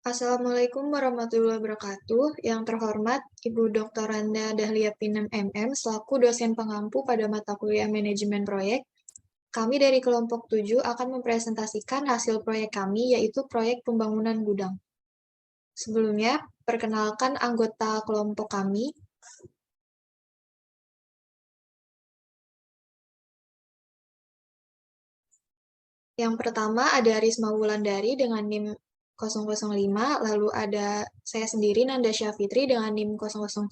Assalamualaikum warahmatullahi wabarakatuh. Yang terhormat Ibu Dr. Randa Dahlia Pinem MM selaku dosen pengampu pada mata kuliah manajemen proyek. Kami dari kelompok 7 akan mempresentasikan hasil proyek kami, yaitu proyek pembangunan gudang. Sebelumnya, perkenalkan anggota kelompok kami. Yang pertama ada Risma Wulandari dengan NIM 005, lalu ada saya sendiri Nanda Syafitri dengan NIM 007,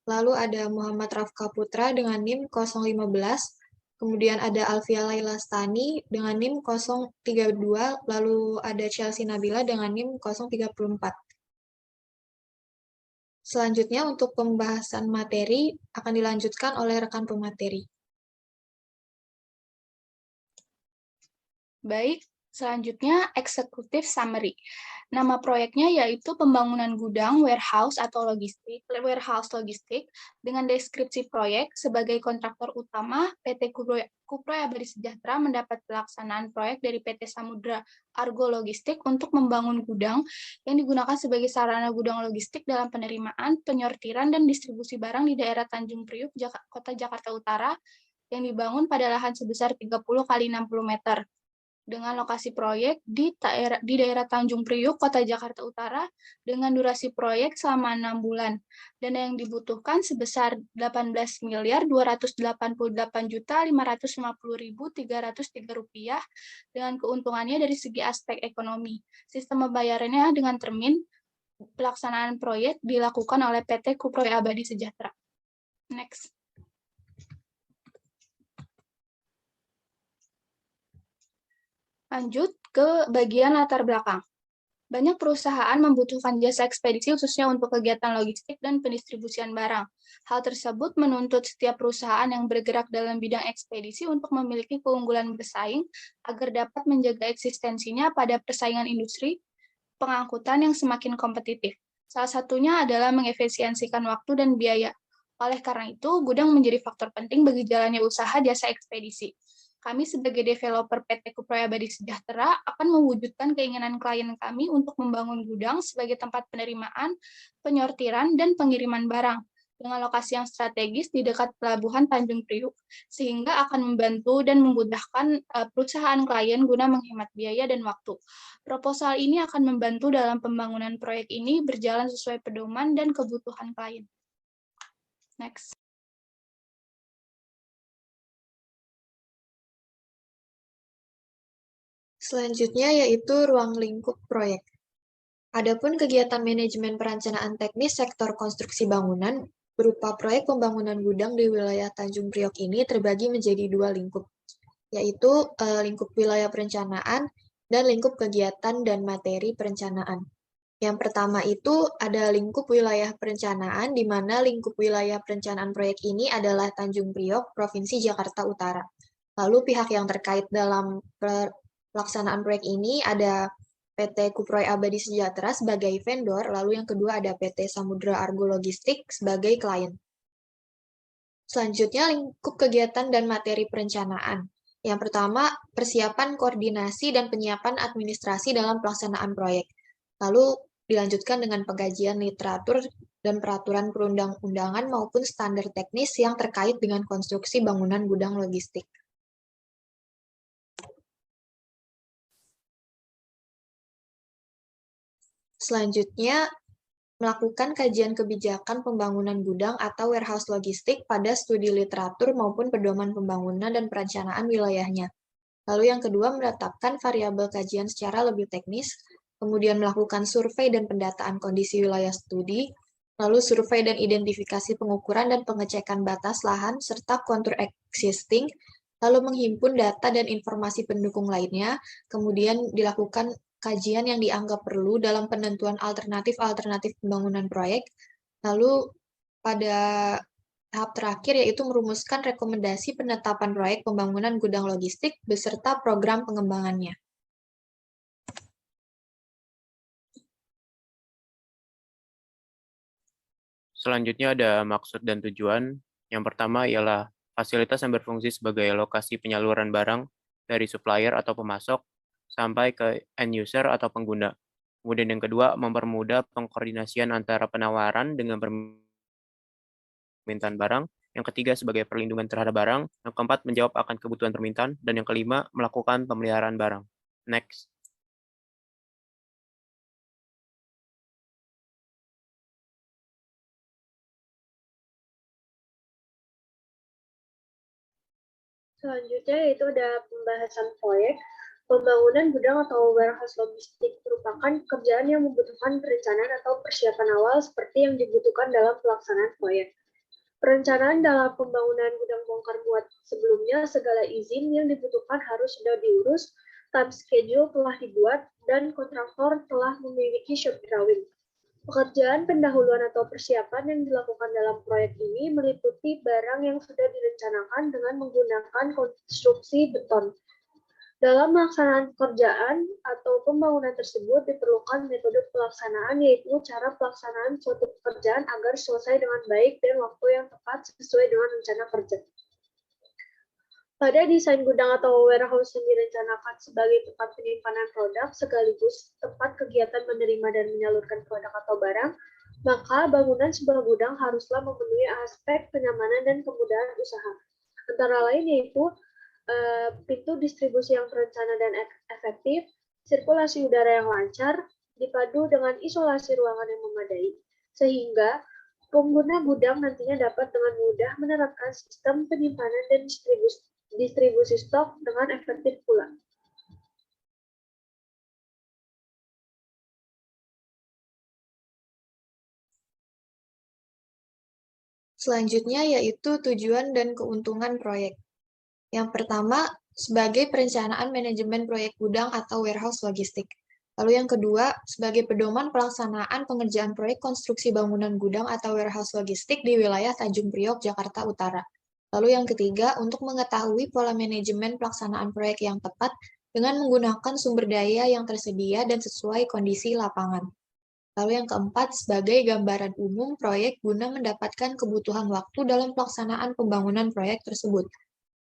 lalu ada Muhammad Rafka Putra dengan NIM 015, kemudian ada Alfia Laila Stani dengan NIM 032, lalu ada Chelsea Nabila dengan NIM 034. Selanjutnya untuk pembahasan materi akan dilanjutkan oleh rekan pemateri. Baik, selanjutnya eksekutif summary. Nama proyeknya yaitu pembangunan gudang warehouse logistik dengan deskripsi proyek sebagai kontraktor utama PT Kuproy Abadi Sejahtera mendapat pelaksanaan proyek dari PT Samudra Argo Logistik untuk membangun gudang yang digunakan sebagai sarana gudang logistik dalam penerimaan, penyortiran, dan distribusi barang di daerah Tanjung Priuk, Kota Jakarta Utara yang dibangun pada lahan sebesar 30 kali 60 meter. Dengan lokasi proyek di daerah Tanjung Priuk, Kota Jakarta Utara, dengan durasi proyek selama 6 bulan. Dana yang dibutuhkan sebesar Rp18.288.550.303 dengan keuntungannya dari segi aspek ekonomi. Sistem pembayarannya dengan termin pelaksanaan proyek dilakukan oleh PT Kuproy Abadi Sejahtera. Next. Lanjut ke bagian latar belakang. Banyak perusahaan membutuhkan jasa ekspedisi khususnya untuk kegiatan logistik dan pendistribusian barang. Hal tersebut menuntut setiap perusahaan yang bergerak dalam bidang ekspedisi untuk memiliki keunggulan bersaing agar dapat menjaga eksistensinya pada persaingan industri pengangkutan yang semakin kompetitif. Salah satunya adalah mengefisiensikan waktu dan biaya. Oleh karena itu, gudang menjadi faktor penting bagi jalannya usaha jasa ekspedisi. Kami sebagai developer PT Kuproy Abadi Sejahtera akan mewujudkan keinginan klien kami untuk membangun gudang sebagai tempat penerimaan, penyortiran, dan pengiriman barang dengan lokasi yang strategis di dekat pelabuhan Tanjung Priuk, sehingga akan membantu dan memudahkan perusahaan klien guna menghemat biaya dan waktu. Proposal ini akan membantu dalam pembangunan proyek ini berjalan sesuai pedoman dan kebutuhan klien. Next. Selanjutnya yaitu ruang lingkup proyek. Adapun kegiatan manajemen perencanaan teknis sektor konstruksi bangunan berupa proyek pembangunan gudang di wilayah Tanjung Priok ini terbagi menjadi dua lingkup, yaitu lingkup wilayah perencanaan dan lingkup kegiatan dan materi perencanaan. Yang pertama itu ada lingkup wilayah perencanaan, di mana lingkup wilayah perencanaan proyek ini adalah Tanjung Priok, Provinsi Jakarta Utara. Lalu pihak yang terkait dalam pelaksanaan proyek ini ada PT Kuproy Abadi Sejahtera sebagai vendor, lalu yang kedua ada PT Samudra Argo Logistik sebagai klien. Selanjutnya, lingkup kegiatan dan materi perencanaan. Yang pertama, persiapan koordinasi dan penyiapan administrasi dalam pelaksanaan proyek. Lalu dilanjutkan dengan pengkajian literatur dan peraturan perundang-undangan maupun standar teknis yang terkait dengan konstruksi bangunan gudang logistik. Selanjutnya, melakukan kajian kebijakan pembangunan gudang atau warehouse logistik pada studi literatur maupun pedoman pembangunan dan perencanaan wilayahnya. Lalu yang kedua, menetapkan variabel kajian secara lebih teknis, kemudian melakukan survei dan pendataan kondisi wilayah studi, lalu survei dan identifikasi pengukuran dan pengecekan batas lahan, serta kontur existing, lalu menghimpun data dan informasi pendukung lainnya, kemudian dilakukan kajian yang dianggap perlu dalam penentuan alternatif-alternatif pembangunan proyek, lalu pada tahap terakhir yaitu merumuskan rekomendasi penetapan proyek pembangunan gudang logistik beserta program pengembangannya. Selanjutnya ada maksud dan tujuan. Yang pertama ialah fasilitas yang berfungsi sebagai lokasi penyaluran barang dari supplier atau pemasok sampai ke end user atau pengguna. Kemudian yang kedua, mempermudah pengkoordinasian antara penawaran dengan permintaan barang. Yang ketiga, sebagai perlindungan terhadap barang. Yang keempat, menjawab akan kebutuhan permintaan. Dan yang kelima, melakukan pemeliharaan barang. Next. Selanjutnya yaitu ada pembahasan proyek. Pembangunan gudang atau warehouse logistik merupakan pekerjaan yang membutuhkan perencanaan atau persiapan awal seperti yang dibutuhkan dalam pelaksanaan proyek. Perencanaan dalam pembangunan gudang bongkar muat sebelumnya, segala izin yang dibutuhkan harus sudah diurus, time schedule telah dibuat, dan kontraktor telah memiliki shop drawing. Pekerjaan pendahuluan atau persiapan yang dilakukan dalam proyek ini meliputi barang yang sudah direncanakan dengan menggunakan konstruksi beton. Dalam melaksanakan pekerjaan atau pembangunan tersebut diperlukan metode pelaksanaan, yaitu cara pelaksanaan suatu pekerjaan agar selesai dengan baik dan waktu yang tepat sesuai dengan rencana kerja. Pada desain gudang atau warehouse yang direncanakan sebagai tempat penyimpanan produk sekaligus tempat kegiatan menerima dan menyalurkan produk atau barang, maka bangunan sebuah gudang haruslah memenuhi aspek kenyamanan dan kemudahan usaha. Antara lain yaitu pintu distribusi yang terencana dan efektif, sirkulasi udara yang lancar, dipadu dengan isolasi ruangan yang memadai, sehingga pengguna gudang nantinya dapat dengan mudah menerapkan sistem penyimpanan dan distribusi stok dengan efektif pula. Selanjutnya yaitu tujuan dan keuntungan proyek. Yang pertama, sebagai perencanaan manajemen proyek gudang atau warehouse logistik. Lalu yang kedua, sebagai pedoman pelaksanaan pengerjaan proyek konstruksi bangunan gudang atau warehouse logistik di wilayah Tanjung Priok, Jakarta Utara. Lalu yang ketiga, untuk mengetahui pola manajemen pelaksanaan proyek yang tepat dengan menggunakan sumber daya yang tersedia dan sesuai kondisi lapangan. Lalu yang keempat, sebagai gambaran umum proyek guna mendapatkan kebutuhan waktu dalam pelaksanaan pembangunan proyek tersebut.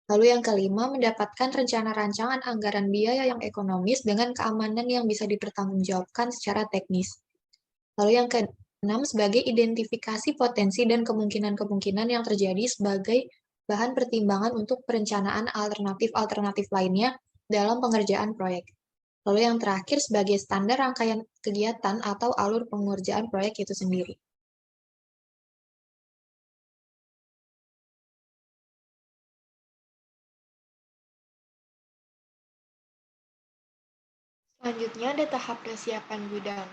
Lalu yang kelima, mendapatkan rencana rancangan anggaran biaya yang ekonomis dengan keamanan yang bisa dipertanggungjawabkan secara teknis. Lalu yang keenam, sebagai identifikasi potensi dan kemungkinan-kemungkinan yang terjadi sebagai bahan pertimbangan untuk perencanaan alternatif-alternatif lainnya dalam pengerjaan proyek. Lalu yang terakhir, sebagai standar rangkaian kegiatan atau alur pengerjaan proyek itu sendiri. Selanjutnya ada tahap persiapan gudang.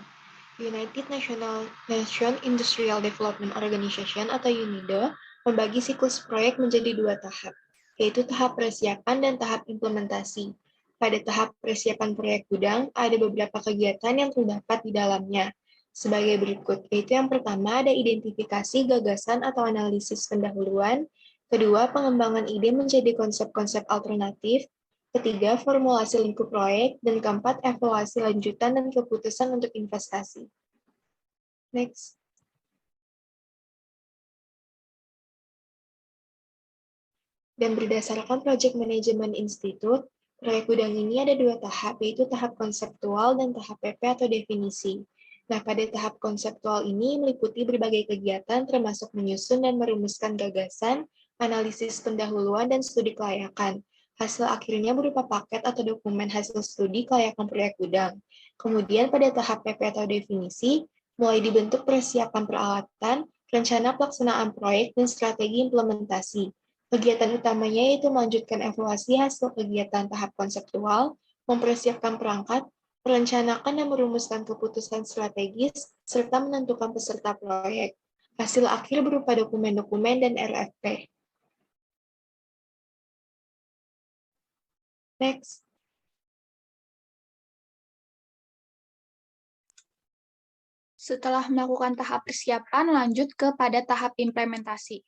United Nation Industrial Development Organization atau UNIDO membagi siklus proyek menjadi dua tahap, yaitu tahap persiapan dan tahap implementasi. Pada tahap persiapan proyek gudang, ada beberapa kegiatan yang terdapat di dalamnya. Sebagai berikut, yaitu yang pertama ada identifikasi gagasan atau analisis pendahuluan, kedua pengembangan ide menjadi konsep-konsep alternatif, ketiga, formulasi lingkup proyek, dan keempat, evaluasi lanjutan dan keputusan untuk investasi. Next. Dan berdasarkan Project Management Institute, proyek gudang ini ada dua tahap, yaitu tahap konseptual dan tahap PP atau definisi. Nah, pada tahap konseptual ini meliputi berbagai kegiatan termasuk menyusun dan merumuskan gagasan, analisis pendahuluan, dan studi kelayakan. Hasil akhirnya berupa paket atau dokumen hasil studi kelayakan proyek gudang. Kemudian pada tahap PP atau definisi, mulai dibentuk persiapan peralatan, rencana pelaksanaan proyek, dan strategi implementasi. Kegiatan utamanya yaitu melanjutkan evaluasi hasil kegiatan tahap konseptual, mempersiapkan perangkat, merencanakan dan merumuskan keputusan strategis, serta menentukan peserta proyek. Hasil akhir berupa dokumen-dokumen dan RFP. Next. Setelah melakukan tahap persiapan, lanjut kepada tahap implementasi,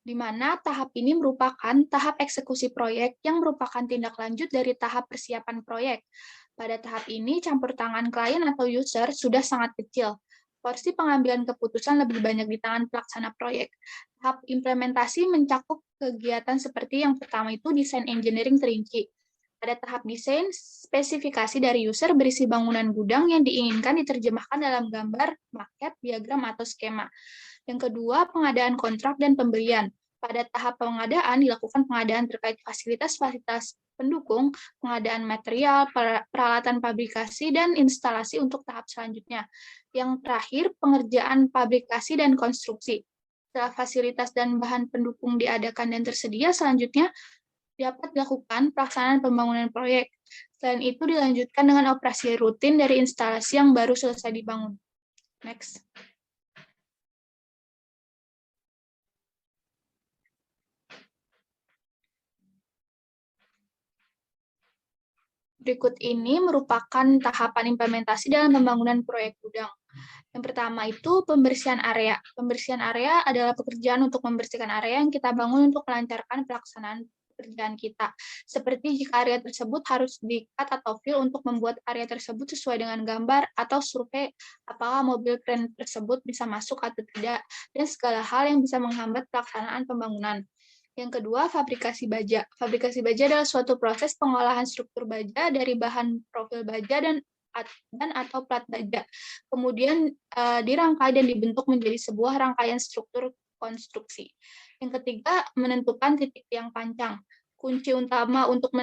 di mana tahap ini merupakan tahap eksekusi proyek yang merupakan tindak lanjut dari tahap persiapan proyek. Pada tahap ini, campur tangan klien atau user sudah sangat kecil. Porsi pengambilan keputusan lebih banyak di tangan pelaksana proyek. Tahap implementasi mencakup kegiatan seperti yang pertama itu desain engineering terinci, Pada tahap desain, spesifikasi dari user berisi bangunan gudang yang diinginkan diterjemahkan dalam gambar, maket, diagram, atau skema. Yang kedua, pengadaan kontrak dan pembelian. Pada tahap pengadaan, dilakukan pengadaan terkait fasilitas-fasilitas pendukung, pengadaan material, peralatan pabrikasi, dan instalasi untuk tahap selanjutnya. Yang terakhir, pengerjaan pabrikasi dan konstruksi. Setelah fasilitas dan bahan pendukung diadakan dan tersedia, selanjutnya dapat dilakukan pelaksanaan pembangunan proyek. Selain itu, dilanjutkan dengan operasi rutin dari instalasi yang baru selesai dibangun. Next. Berikut ini merupakan tahapan implementasi dalam pembangunan proyek gudang. Yang pertama itu pembersihan area. Pembersihan area adalah pekerjaan untuk membersihkan area yang kita bangun untuk melancarkan pelaksanaan pekerjaan kita. Seperti jika area tersebut harus di-cut atau fill untuk membuat area tersebut sesuai dengan gambar atau survei apakah mobil kren tersebut bisa masuk atau tidak, dan segala hal yang bisa menghambat pelaksanaan pembangunan. Yang kedua, fabrikasi baja. Fabrikasi baja adalah suatu proses pengolahan struktur baja dari bahan profil baja dan atau plat baja. Kemudian dirangkai dan dibentuk menjadi sebuah rangkaian struktur konstruksi. Yang ketiga, menentukan titik tiang pancang. Kunci utama untuk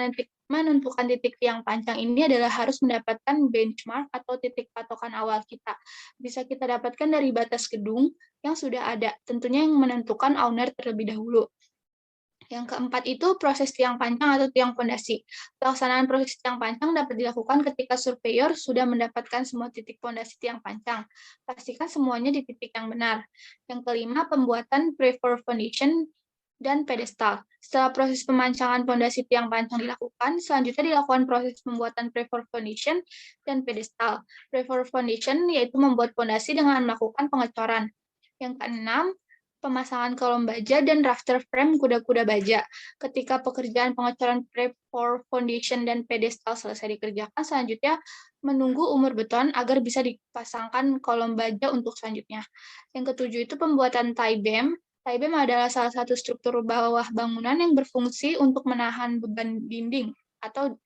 menentukan titik tiang pancang ini adalah harus mendapatkan benchmark atau titik patokan awal kita. Bisa kita dapatkan dari batas gedung yang sudah ada, tentunya yang menentukan owner terlebih dahulu. Yang keempat itu proses tiang pancang atau tiang fondasi. Pelaksanaan proses tiang pancang dapat dilakukan ketika surveyor sudah mendapatkan semua titik fondasi tiang pancang. Pastikan semuanya di titik yang benar. Yang kelima, pembuatan pre-pour foundation dan pedestal. Setelah proses pemancangan fondasi tiang pancang dilakukan, selanjutnya dilakukan proses pembuatan pre-pour foundation dan pedestal. Pre-pour foundation yaitu membuat fondasi dengan melakukan pengecoran. Yang keenam, pemasangan kolom baja dan rafter frame kuda-kuda baja. Ketika pekerjaan pengecoran pre-pour foundation dan pedestal selesai dikerjakan, selanjutnya menunggu umur beton agar bisa dipasangkan kolom baja untuk selanjutnya. Yang ketujuh itu pembuatan tie beam. Tie beam adalah salah satu struktur bawah bangunan yang berfungsi untuk menahan beban dinding atau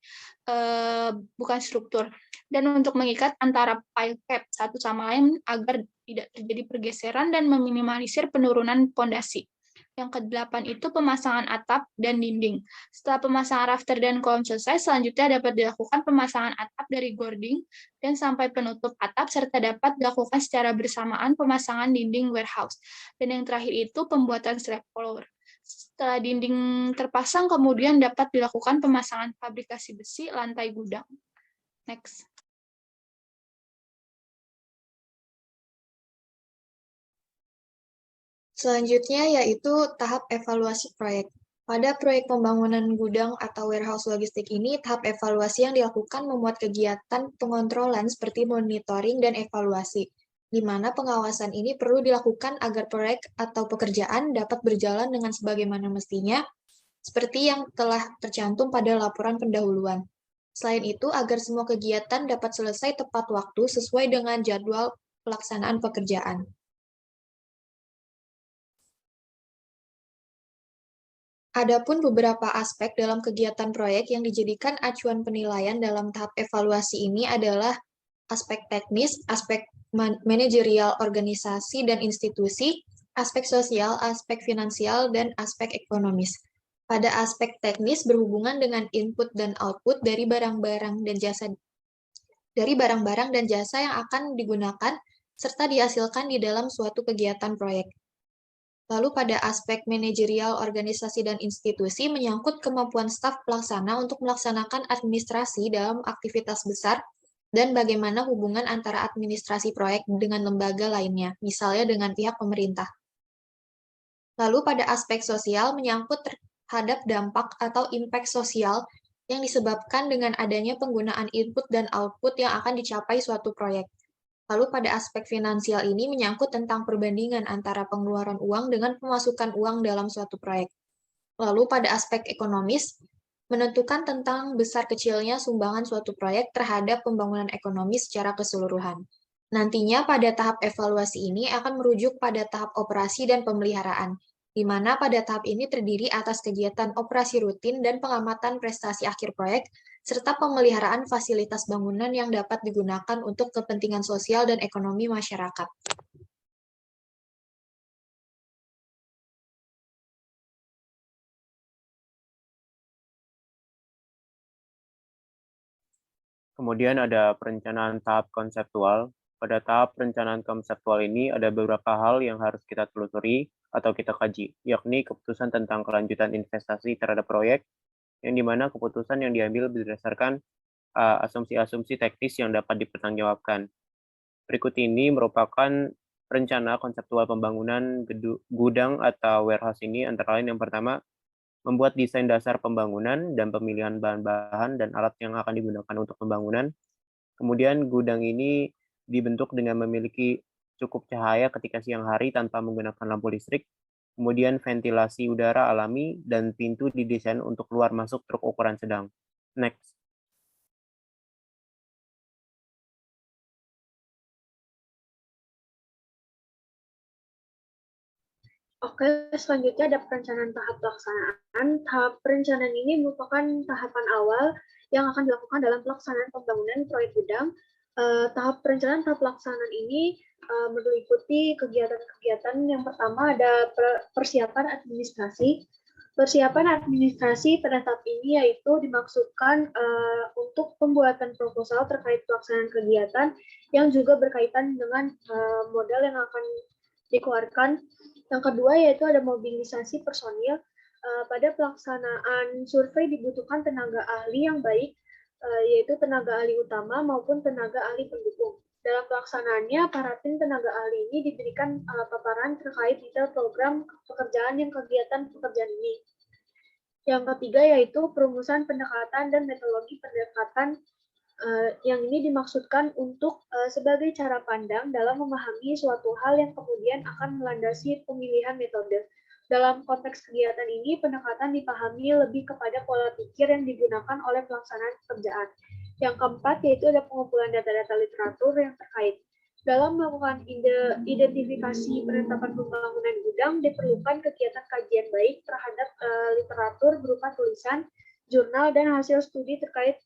bukan struktur, dan untuk mengikat antara pile cap satu sama lain agar tidak terjadi pergeseran dan meminimalisir penurunan pondasi. Yang kedelapan itu pemasangan atap dan dinding. Setelah pemasangan rafter dan kolom selesai, selanjutnya dapat dilakukan pemasangan atap dari gording dan sampai penutup atap, serta dapat dilakukan secara bersamaan pemasangan dinding warehouse. Dan yang terakhir itu pembuatan slab floor. Setelah dinding terpasang, kemudian dapat dilakukan pemasangan fabrikasi besi lantai gudang. Next. Selanjutnya yaitu tahap evaluasi proyek. Pada proyek pembangunan gudang atau warehouse logistik ini, tahap evaluasi yang dilakukan memuat kegiatan pengontrolan seperti monitoring dan evaluasi, di mana pengawasan ini perlu dilakukan agar proyek atau pekerjaan dapat berjalan dengan sebagaimana mestinya, seperti yang telah tercantum pada laporan pendahuluan. Selain itu, agar semua kegiatan dapat selesai tepat waktu sesuai dengan jadwal pelaksanaan pekerjaan. Adapun beberapa aspek dalam kegiatan proyek yang dijadikan acuan penilaian dalam tahap evaluasi ini adalah aspek teknis, aspek manajerial organisasi dan institusi, aspek sosial, aspek finansial, dan aspek ekonomis. Pada aspek teknis berhubungan dengan input dan output dari barang-barang dan jasa yang akan digunakan serta dihasilkan di dalam suatu kegiatan proyek. Lalu pada aspek manajerial organisasi dan institusi menyangkut kemampuan staf pelaksana untuk melaksanakan administrasi dalam aktivitas besar dan bagaimana hubungan antara administrasi proyek dengan lembaga lainnya, misalnya dengan pihak pemerintah. Lalu pada aspek sosial menyangkut terhadap dampak atau impact sosial yang disebabkan dengan adanya penggunaan input dan output yang akan dicapai suatu proyek. Lalu pada aspek finansial ini menyangkut tentang perbandingan antara pengeluaran uang dengan pemasukan uang dalam suatu proyek. Lalu pada aspek ekonomis, menentukan tentang besar kecilnya sumbangan suatu proyek terhadap pembangunan ekonomi secara keseluruhan. Nantinya pada tahap evaluasi ini akan merujuk pada tahap operasi dan pemeliharaan, di mana pada tahap ini terdiri atas kegiatan operasi rutin dan pengamatan prestasi akhir proyek, serta pemeliharaan fasilitas bangunan yang dapat digunakan untuk kepentingan sosial dan ekonomi masyarakat. Kemudian ada perencanaan tahap konseptual. Pada tahap perencanaan konseptual ini ada beberapa hal yang harus kita telusuri atau kita kaji, yakni keputusan tentang kelanjutan investasi terhadap proyek, yang dimana keputusan yang diambil berdasarkan asumsi-asumsi teknis yang dapat dipertanggungjawabkan. Berikut ini merupakan rencana konseptual pembangunan gudang atau warehouse ini, antara lain yang pertama, membuat desain dasar pembangunan dan pemilihan bahan-bahan dan alat yang akan digunakan untuk pembangunan. Kemudian gudang ini dibentuk dengan memiliki cukup cahaya ketika siang hari tanpa menggunakan lampu listrik. Kemudian ventilasi udara alami dan pintu didesain untuk keluar masuk truk ukuran sedang. Next. Oke, selanjutnya ada perencanaan tahap pelaksanaan. Tahap perencanaan ini merupakan tahapan awal yang akan dilakukan dalam pelaksanaan pembangunan proyek gudang. Tahap perencanaan tahap pelaksanaan ini meliputi kegiatan-kegiatan. Yang pertama ada persiapan administrasi. Persiapan administrasi pada tahap ini yaitu dimaksudkan untuk pembuatan proposal terkait pelaksanaan kegiatan yang juga berkaitan dengan modal yang akan dikeluarkan. Yang kedua yaitu ada mobilisasi personil. Pada pelaksanaan survei dibutuhkan tenaga ahli yang baik, yaitu tenaga ahli utama maupun tenaga ahli pendukung. Dalam pelaksanaannya, para tim tenaga ahli ini diberikan paparan terkait detail program pekerjaan yang kegiatan pekerjaan ini. Yang ketiga yaitu perumusan pendekatan dan metodologi pendekatan yang ini dimaksudkan untuk sebagai cara pandang dalam memahami suatu hal yang kemudian akan melandasi pemilihan metode. Dalam konteks kegiatan ini, pendekatan dipahami lebih kepada pola pikir yang digunakan oleh pelaksanaan pekerjaan. Yang keempat yaitu ada pengumpulan data-data literatur yang terkait. Dalam melakukan identifikasi penetapan pembangunan gudang, diperlukan kegiatan kajian baik terhadap literatur berupa tulisan, jurnal, dan hasil studi terkait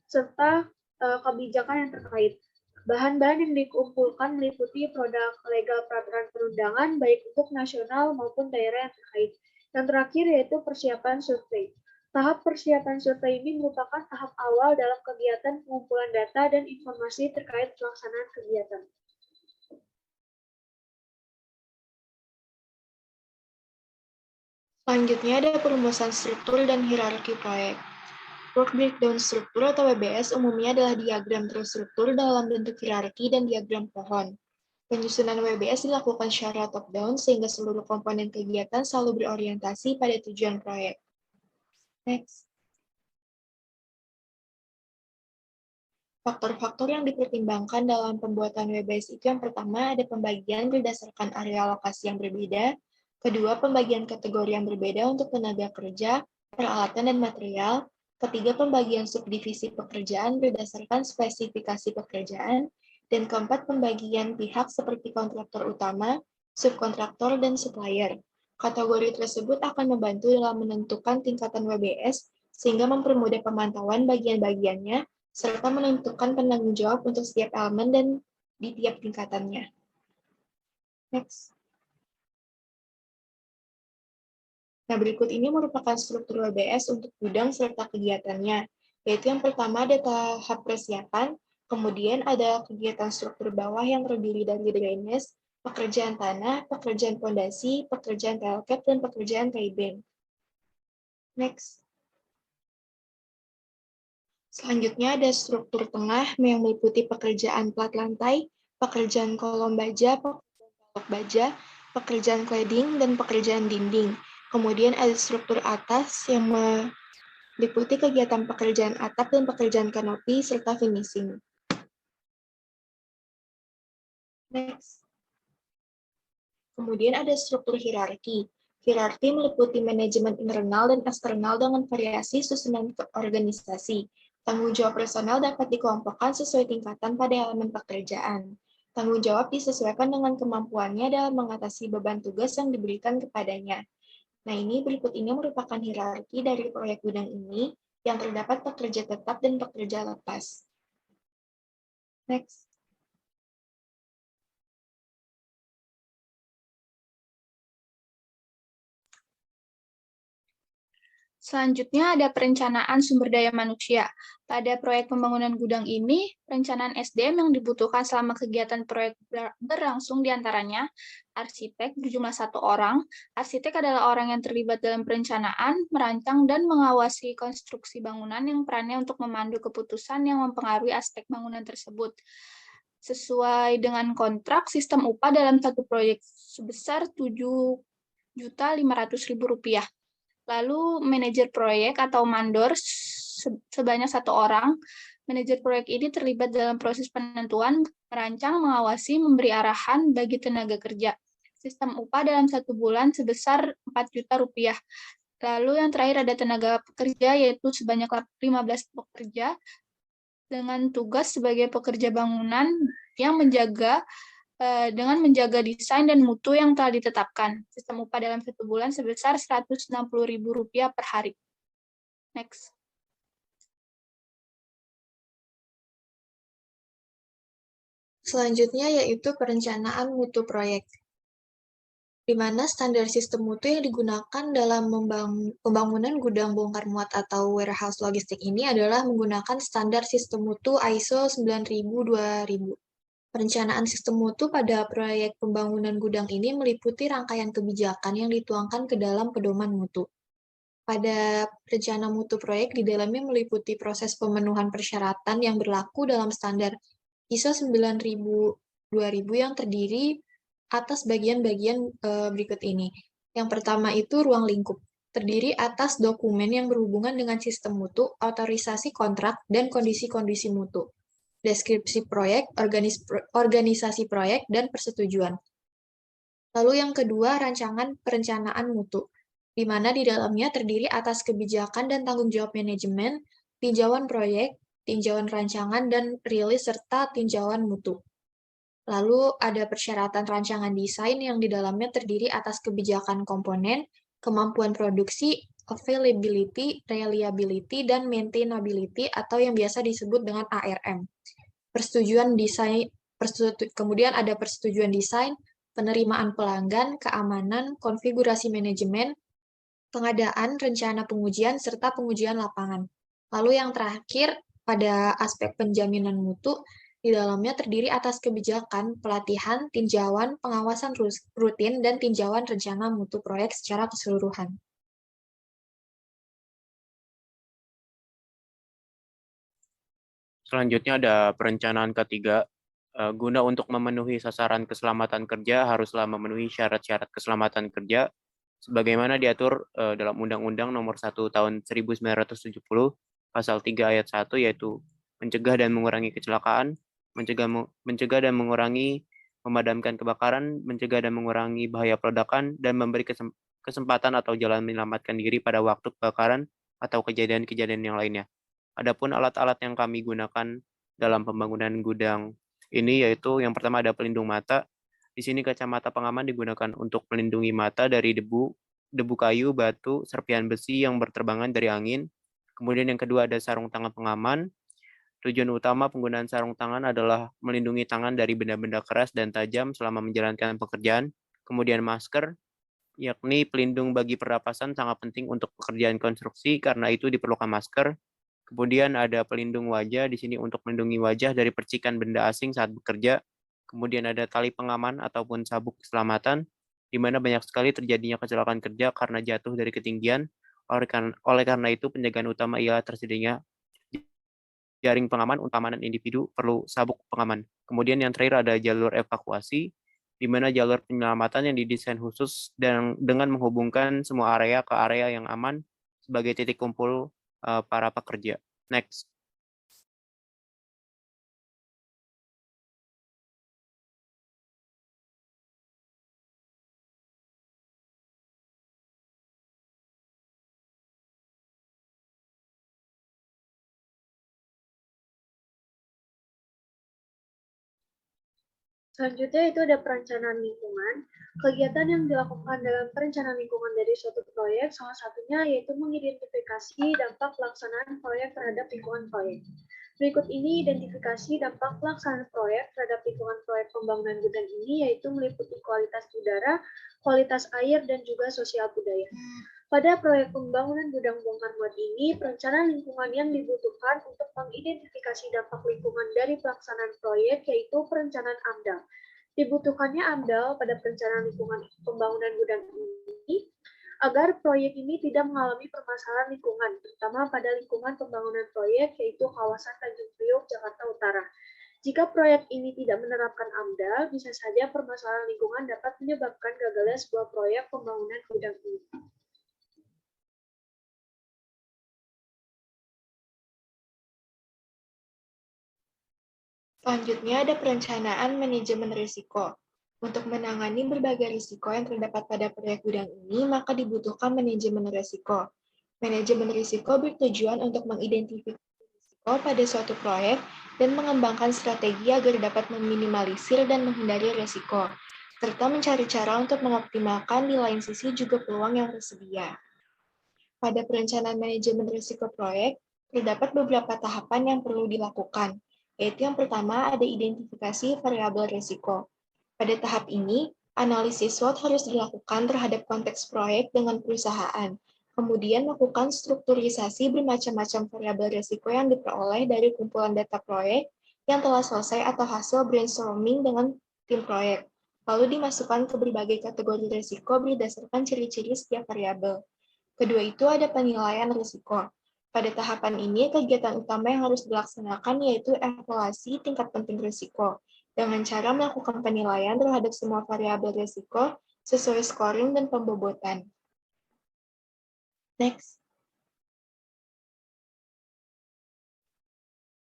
serta kebijakan yang terkait. Bahan-bahan yang dikumpulkan meliputi produk legal peraturan perundangan baik untuk nasional maupun daerah yang terkait. Yang terakhir yaitu persiapan survei. Tahap persiapan survei ini merupakan tahap awal dalam kegiatan pengumpulan data dan informasi terkait pelaksanaan kegiatan. Selanjutnya ada perumusan struktur dan hierarki proyek. Work breakdown struktur atau WBS umumnya adalah diagram terstruktur dalam bentuk hierarki dan diagram pohon. Penyusunan WBS dilakukan secara top-down sehingga seluruh komponen kegiatan selalu berorientasi pada tujuan proyek. Next. Faktor-faktor yang dipertimbangkan dalam pembuatan WBS itu yang pertama ada pembagian berdasarkan area lokasi yang berbeda, kedua pembagian kategori yang berbeda untuk tenaga kerja, peralatan, dan material, ketiga pembagian subdivisi pekerjaan berdasarkan spesifikasi pekerjaan, dan keempat pembagian pihak seperti kontraktor utama, subkontraktor, dan supplier. Kategori tersebut akan membantu dalam menentukan tingkatan WBS sehingga mempermudah pemantauan bagian-bagiannya serta menentukan penanggung jawab untuk setiap elemen dan di tiap tingkatannya. Next. Nah, berikut ini merupakan struktur WBS untuk gudang serta kegiatannya, yaitu yang pertama ada tahap persiapan, kemudian ada kegiatan struktur bawah yang terdiri dari drainase, pekerjaan tanah, pekerjaan fondasi, pekerjaan tailgate, dan pekerjaan tie-beam. Next. Selanjutnya ada struktur tengah yang meliputi pekerjaan plat lantai, pekerjaan kolom baja, pekerjaan baja, pekerjaan cladding, dan pekerjaan dinding. Kemudian ada struktur atas yang meliputi kegiatan pekerjaan atap dan pekerjaan kanopi serta finishing. Next. Kemudian ada struktur hierarki. Hierarki meliputi manajemen internal dan eksternal dengan variasi susunan organisasi. Tanggung jawab personal dapat dikelompokkan sesuai tingkatan pada elemen pekerjaan. Tanggung jawab disesuaikan dengan kemampuannya dalam mengatasi beban tugas yang diberikan kepadanya. Nah, ini berikut ini merupakan hierarki dari proyek gudang ini yang terdapat pekerja tetap dan pekerja lepas. Next. Selanjutnya ada perencanaan sumber daya manusia. Pada proyek pembangunan gudang ini, perencanaan SDM yang dibutuhkan selama kegiatan proyek berlangsung diantaranya arsitek berjumlah 1 orang. Arsitek adalah orang yang terlibat dalam perencanaan, merancang, dan mengawasi konstruksi bangunan yang perannya untuk memandu keputusan yang mempengaruhi aspek bangunan tersebut. Sesuai dengan kontrak, sistem upah dalam satu proyek sebesar Rp7.500.000. Lalu manajer proyek atau mandor sebanyak 1 orang. Manajer proyek ini terlibat dalam proses penentuan, merancang, mengawasi, memberi arahan bagi tenaga kerja. Sistem upah dalam 1 bulan sebesar Rp4 juta. Lalu yang terakhir ada tenaga pekerja, yaitu sebanyak 15 pekerja dengan tugas sebagai pekerja bangunan yang dengan menjaga desain dan mutu yang telah ditetapkan. Sistem upah dalam 1 bulan sebesar Rp160.000 per hari. Next. Selanjutnya yaitu perencanaan mutu proyek, di mana standar sistem mutu yang digunakan dalam pembangunan gudang bongkar muat atau warehouse logistik ini adalah menggunakan standar sistem mutu ISO 9000-2000. Perencanaan sistem mutu pada proyek pembangunan gudang ini meliputi rangkaian kebijakan yang dituangkan ke dalam pedoman mutu. Pada rencana mutu proyek di dalamnya meliputi proses pemenuhan persyaratan yang berlaku dalam standar ISO 9000-2000 yang terdiri atas bagian-bagian berikut ini. Yang pertama itu ruang lingkup, terdiri atas dokumen yang berhubungan dengan sistem mutu, otorisasi kontrak, dan kondisi-kondisi mutu. Deskripsi proyek, organisasi proyek, dan persetujuan. Lalu yang kedua, rancangan perencanaan mutu, di mana di dalamnya terdiri atas kebijakan dan tanggung jawab manajemen, tinjauan proyek, tinjauan rancangan, dan rilis serta tinjauan mutu. Lalu ada persyaratan rancangan desain yang di dalamnya terdiri atas kebijakan komponen, kemampuan produksi, availability, reliability, dan maintainability atau yang biasa disebut dengan ARM. Persetujuan desain, kemudian ada persetujuan desain, penerimaan pelanggan, keamanan, konfigurasi manajemen, pengadaan, rencana pengujian, serta pengujian lapangan. Lalu yang terakhir, pada aspek penjaminan mutu, di dalamnya terdiri atas kebijakan, pelatihan, tinjauan, pengawasan rutin, dan tinjauan rencana mutu proyek secara keseluruhan. Selanjutnya ada perencanaan ketiga. Guna untuk memenuhi sasaran keselamatan kerja haruslah memenuhi syarat-syarat keselamatan kerja sebagaimana diatur dalam Undang-Undang Nomor 1 Tahun 1970 Pasal 3 Ayat 1, yaitu mencegah dan mengurangi kecelakaan, mencegah dan mengurangi memadamkan kebakaran, mencegah dan mengurangi bahaya peledakan, dan memberi kesempatan atau jalan menyelamatkan diri pada waktu kebakaran atau kejadian-kejadian yang lainnya. Adapun alat-alat yang kami gunakan dalam pembangunan gudang ini yaitu yang pertama ada pelindung mata. Di sini kacamata pengaman digunakan untuk melindungi mata dari debu kayu, batu, serpihan besi yang berterbangan dari angin. Kemudian yang kedua ada sarung tangan pengaman. Tujuan utama penggunaan sarung tangan adalah melindungi tangan dari benda-benda keras dan tajam selama menjalankan pekerjaan. Kemudian masker, yakni pelindung bagi pernapasan sangat penting untuk pekerjaan konstruksi karena itu diperlukan masker. Kemudian ada pelindung wajah di sini untuk melindungi wajah dari percikan benda asing saat bekerja. Kemudian ada tali pengaman ataupun sabuk keselamatan, di mana banyak sekali terjadinya kecelakaan kerja karena jatuh dari ketinggian. Oleh karena itu, penjagaan utama ialah tersedianya jaring pengaman untuk keamanan individu perlu sabuk pengaman. Kemudian yang terakhir ada jalur evakuasi, di mana jalur penyelamatan yang didesain khusus dan dengan menghubungkan semua area ke area yang aman sebagai titik kumpul para pekerja. Next. Selanjutnya itu ada perencanaan lingkungan. Kegiatan yang dilakukan dalam perencanaan lingkungan dari suatu proyek, salah satunya yaitu mengidentifikasi dampak pelaksanaan proyek terhadap lingkungan proyek. Berikut ini identifikasi dampak pelaksanaan proyek terhadap lingkungan proyek pembangunan gudang ini, yaitu meliputi kualitas udara, kualitas air, dan juga sosial budaya. Pada proyek pembangunan gudang bongkar muat ini, perencanaan lingkungan yang dibutuhkan untuk mengidentifikasi dampak lingkungan dari pelaksanaan proyek yaitu perencanaan AMDAL. Dibutuhkannya AMDAL pada perencanaan lingkungan pembangunan gudang ini agar proyek ini tidak mengalami permasalahan lingkungan, terutama pada lingkungan pembangunan proyek yaitu kawasan Tanjung Priok, Jakarta Utara. Jika proyek ini tidak menerapkan AMDAL, bisa saja permasalahan lingkungan dapat menyebabkan gagalnya sebuah proyek pembangunan gudang ini. Selanjutnya ada perencanaan manajemen risiko. Untuk menangani berbagai risiko yang terdapat pada proyek gudang ini, maka dibutuhkan manajemen risiko. Manajemen risiko bertujuan untuk mengidentifikasi risiko pada suatu proyek dan mengembangkan strategi agar dapat meminimalisir dan menghindari risiko, serta mencari cara untuk mengoptimalkan di lain sisi juga peluang yang tersedia. Pada perencanaan manajemen risiko proyek, terdapat beberapa tahapan yang perlu dilakukan, yaitu yang pertama ada identifikasi variabel risiko. Pada tahap ini, analisis SWOT harus dilakukan terhadap konteks proyek dengan perusahaan, kemudian melakukan strukturisasi bermacam-macam variabel risiko yang diperoleh dari kumpulan data proyek yang telah selesai atau hasil brainstorming dengan tim proyek, lalu dimasukkan ke berbagai kategori risiko berdasarkan ciri-ciri setiap variabel. Kedua itu ada penilaian risiko. Pada tahapan ini, kegiatan utama yang harus dilaksanakan yaitu evaluasi tingkat penting risiko, dengan cara melakukan penilaian terhadap semua variabel risiko sesuai scoring dan pembobotan. Next.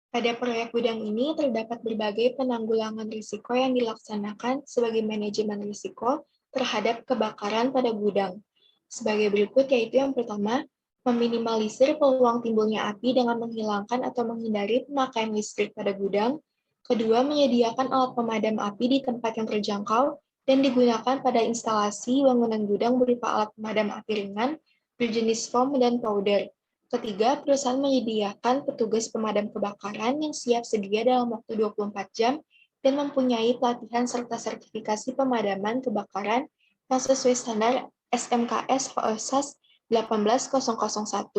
Pada proyek gudang ini terdapat berbagai penanggulangan risiko yang dilaksanakan sebagai manajemen risiko terhadap kebakaran pada gudang. Sebagai berikut yaitu yang pertama, meminimalisir peluang timbulnya api dengan menghilangkan atau menghindari pemakaian listrik pada gudang. Kedua, menyediakan alat pemadam api di tempat yang terjangkau dan digunakan pada instalasi bangunan gudang berupa alat pemadam api ringan berjenis foam dan powder. Ketiga, perusahaan menyediakan petugas pemadam kebakaran yang siap sedia dalam waktu 24 jam dan mempunyai pelatihan serta sertifikasi pemadaman kebakaran yang sesuai standar SMKS HOSAS 18001.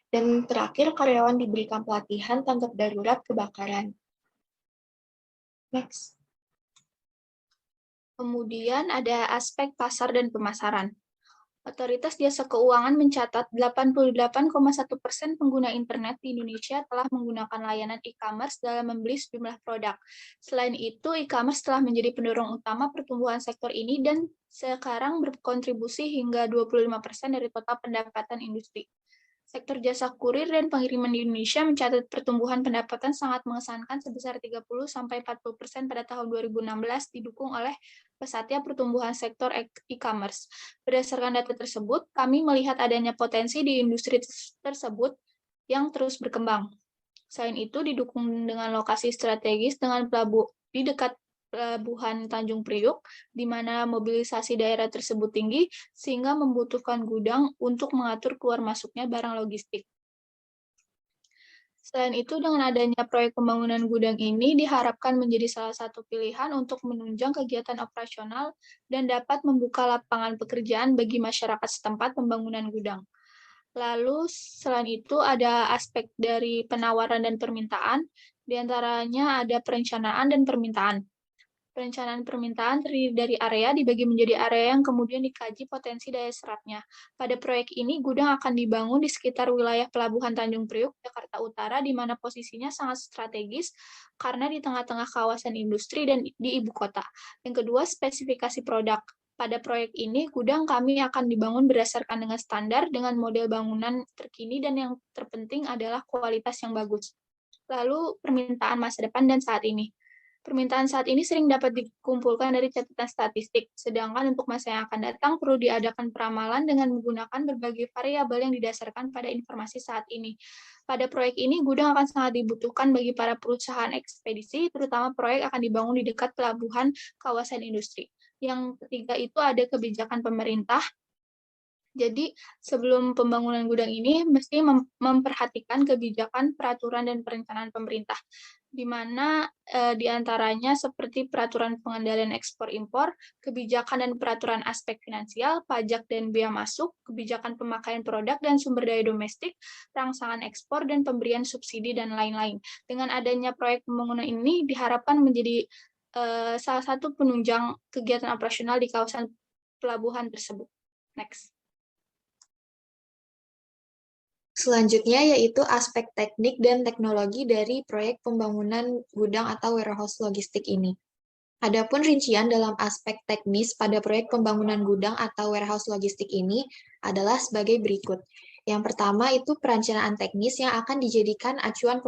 Dan terakhir, karyawan diberikan pelatihan tanggap darurat kebakaran. Next. Kemudian ada aspek pasar dan pemasaran. Otoritas Jasa Keuangan mencatat 88,1% pengguna internet di Indonesia telah menggunakan layanan e-commerce dalam membeli sejumlah produk. Selain itu, e-commerce telah menjadi pendorong utama pertumbuhan sektor ini dan sekarang berkontribusi hingga 25% dari total pendapatan industri. Sektor jasa kurir dan pengiriman di Indonesia mencatat pertumbuhan pendapatan sangat mengesankan sebesar 30-40% pada tahun 2016 didukung oleh pesatnya pertumbuhan sektor e-commerce. Berdasarkan data tersebut, kami melihat adanya potensi di industri tersebut yang terus berkembang. Selain itu, didukung dengan lokasi strategis di dekat Pelabuhan Tanjung Priok, di mana mobilisasi daerah tersebut tinggi, sehingga membutuhkan gudang untuk mengatur keluar masuknya barang logistik. Selain itu, dengan adanya proyek pembangunan gudang ini diharapkan menjadi salah satu pilihan untuk menunjang kegiatan operasional dan dapat membuka lapangan pekerjaan bagi masyarakat setempat pembangunan gudang. Lalu, selain itu ada aspek dari penawaran dan permintaan, diantaranya ada perencanaan dan permintaan. Perencanaan permintaan terdiri dari area dibagi menjadi area yang kemudian dikaji potensi daya serapnya. Pada proyek ini, gudang akan dibangun di sekitar wilayah Pelabuhan Tanjung Priok, Jakarta Utara, di mana posisinya sangat strategis karena di tengah-tengah kawasan industri dan di ibu kota. Yang kedua, spesifikasi produk. Pada proyek ini, gudang kami akan dibangun berdasarkan dengan standar, dengan model bangunan terkini, dan yang terpenting adalah kualitas yang bagus. Lalu, permintaan masa depan dan saat ini. Permintaan saat ini sering dapat dikumpulkan dari catatan statistik, sedangkan untuk masa yang akan datang perlu diadakan peramalan dengan menggunakan berbagai variabel yang didasarkan pada informasi saat ini. Pada proyek ini, gudang akan sangat dibutuhkan bagi para perusahaan ekspedisi, terutama proyek akan dibangun di dekat pelabuhan kawasan industri. Yang ketiga itu ada kebijakan pemerintah. Jadi, sebelum pembangunan gudang ini, mesti memperhatikan kebijakan, peraturan, dan perencanaan pemerintah, di mana di antaranya seperti peraturan pengendalian ekspor-impor, kebijakan dan peraturan aspek finansial, pajak dan bea masuk, kebijakan pemakaian produk dan sumber daya domestik, rangsangan ekspor, dan pemberian subsidi, dan lain-lain. Dengan adanya proyek pembangunan ini, diharapkan menjadi salah satu penunjang kegiatan operasional di kawasan pelabuhan tersebut. Next. Selanjutnya yaitu aspek teknik dan teknologi dari proyek pembangunan gudang atau warehouse logistik ini. Adapun rincian dalam aspek teknis pada proyek pembangunan gudang atau warehouse logistik ini adalah sebagai berikut. Yang pertama itu perencanaan teknis yang akan dijadikan acuan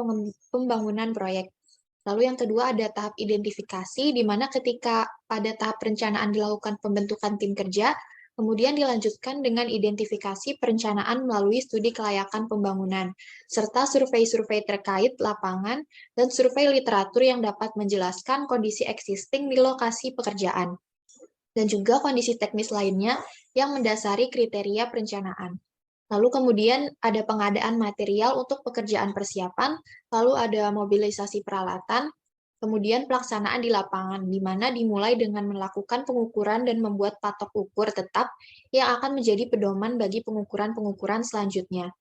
pembangunan proyek. Lalu yang kedua ada tahap identifikasi, di mana ketika pada tahap perencanaan dilakukan pembentukan tim kerja, kemudian dilanjutkan dengan identifikasi perencanaan melalui studi kelayakan pembangunan, serta survei-survei terkait lapangan dan survei literatur yang dapat menjelaskan kondisi existing di lokasi pekerjaan, dan juga kondisi teknis lainnya yang mendasari kriteria perencanaan. Lalu kemudian ada pengadaan material untuk pekerjaan persiapan, lalu ada mobilisasi peralatan, kemudian pelaksanaan di lapangan, di mana dimulai dengan melakukan pengukuran dan membuat patok ukur tetap yang akan menjadi pedoman bagi pengukuran-pengukuran selanjutnya.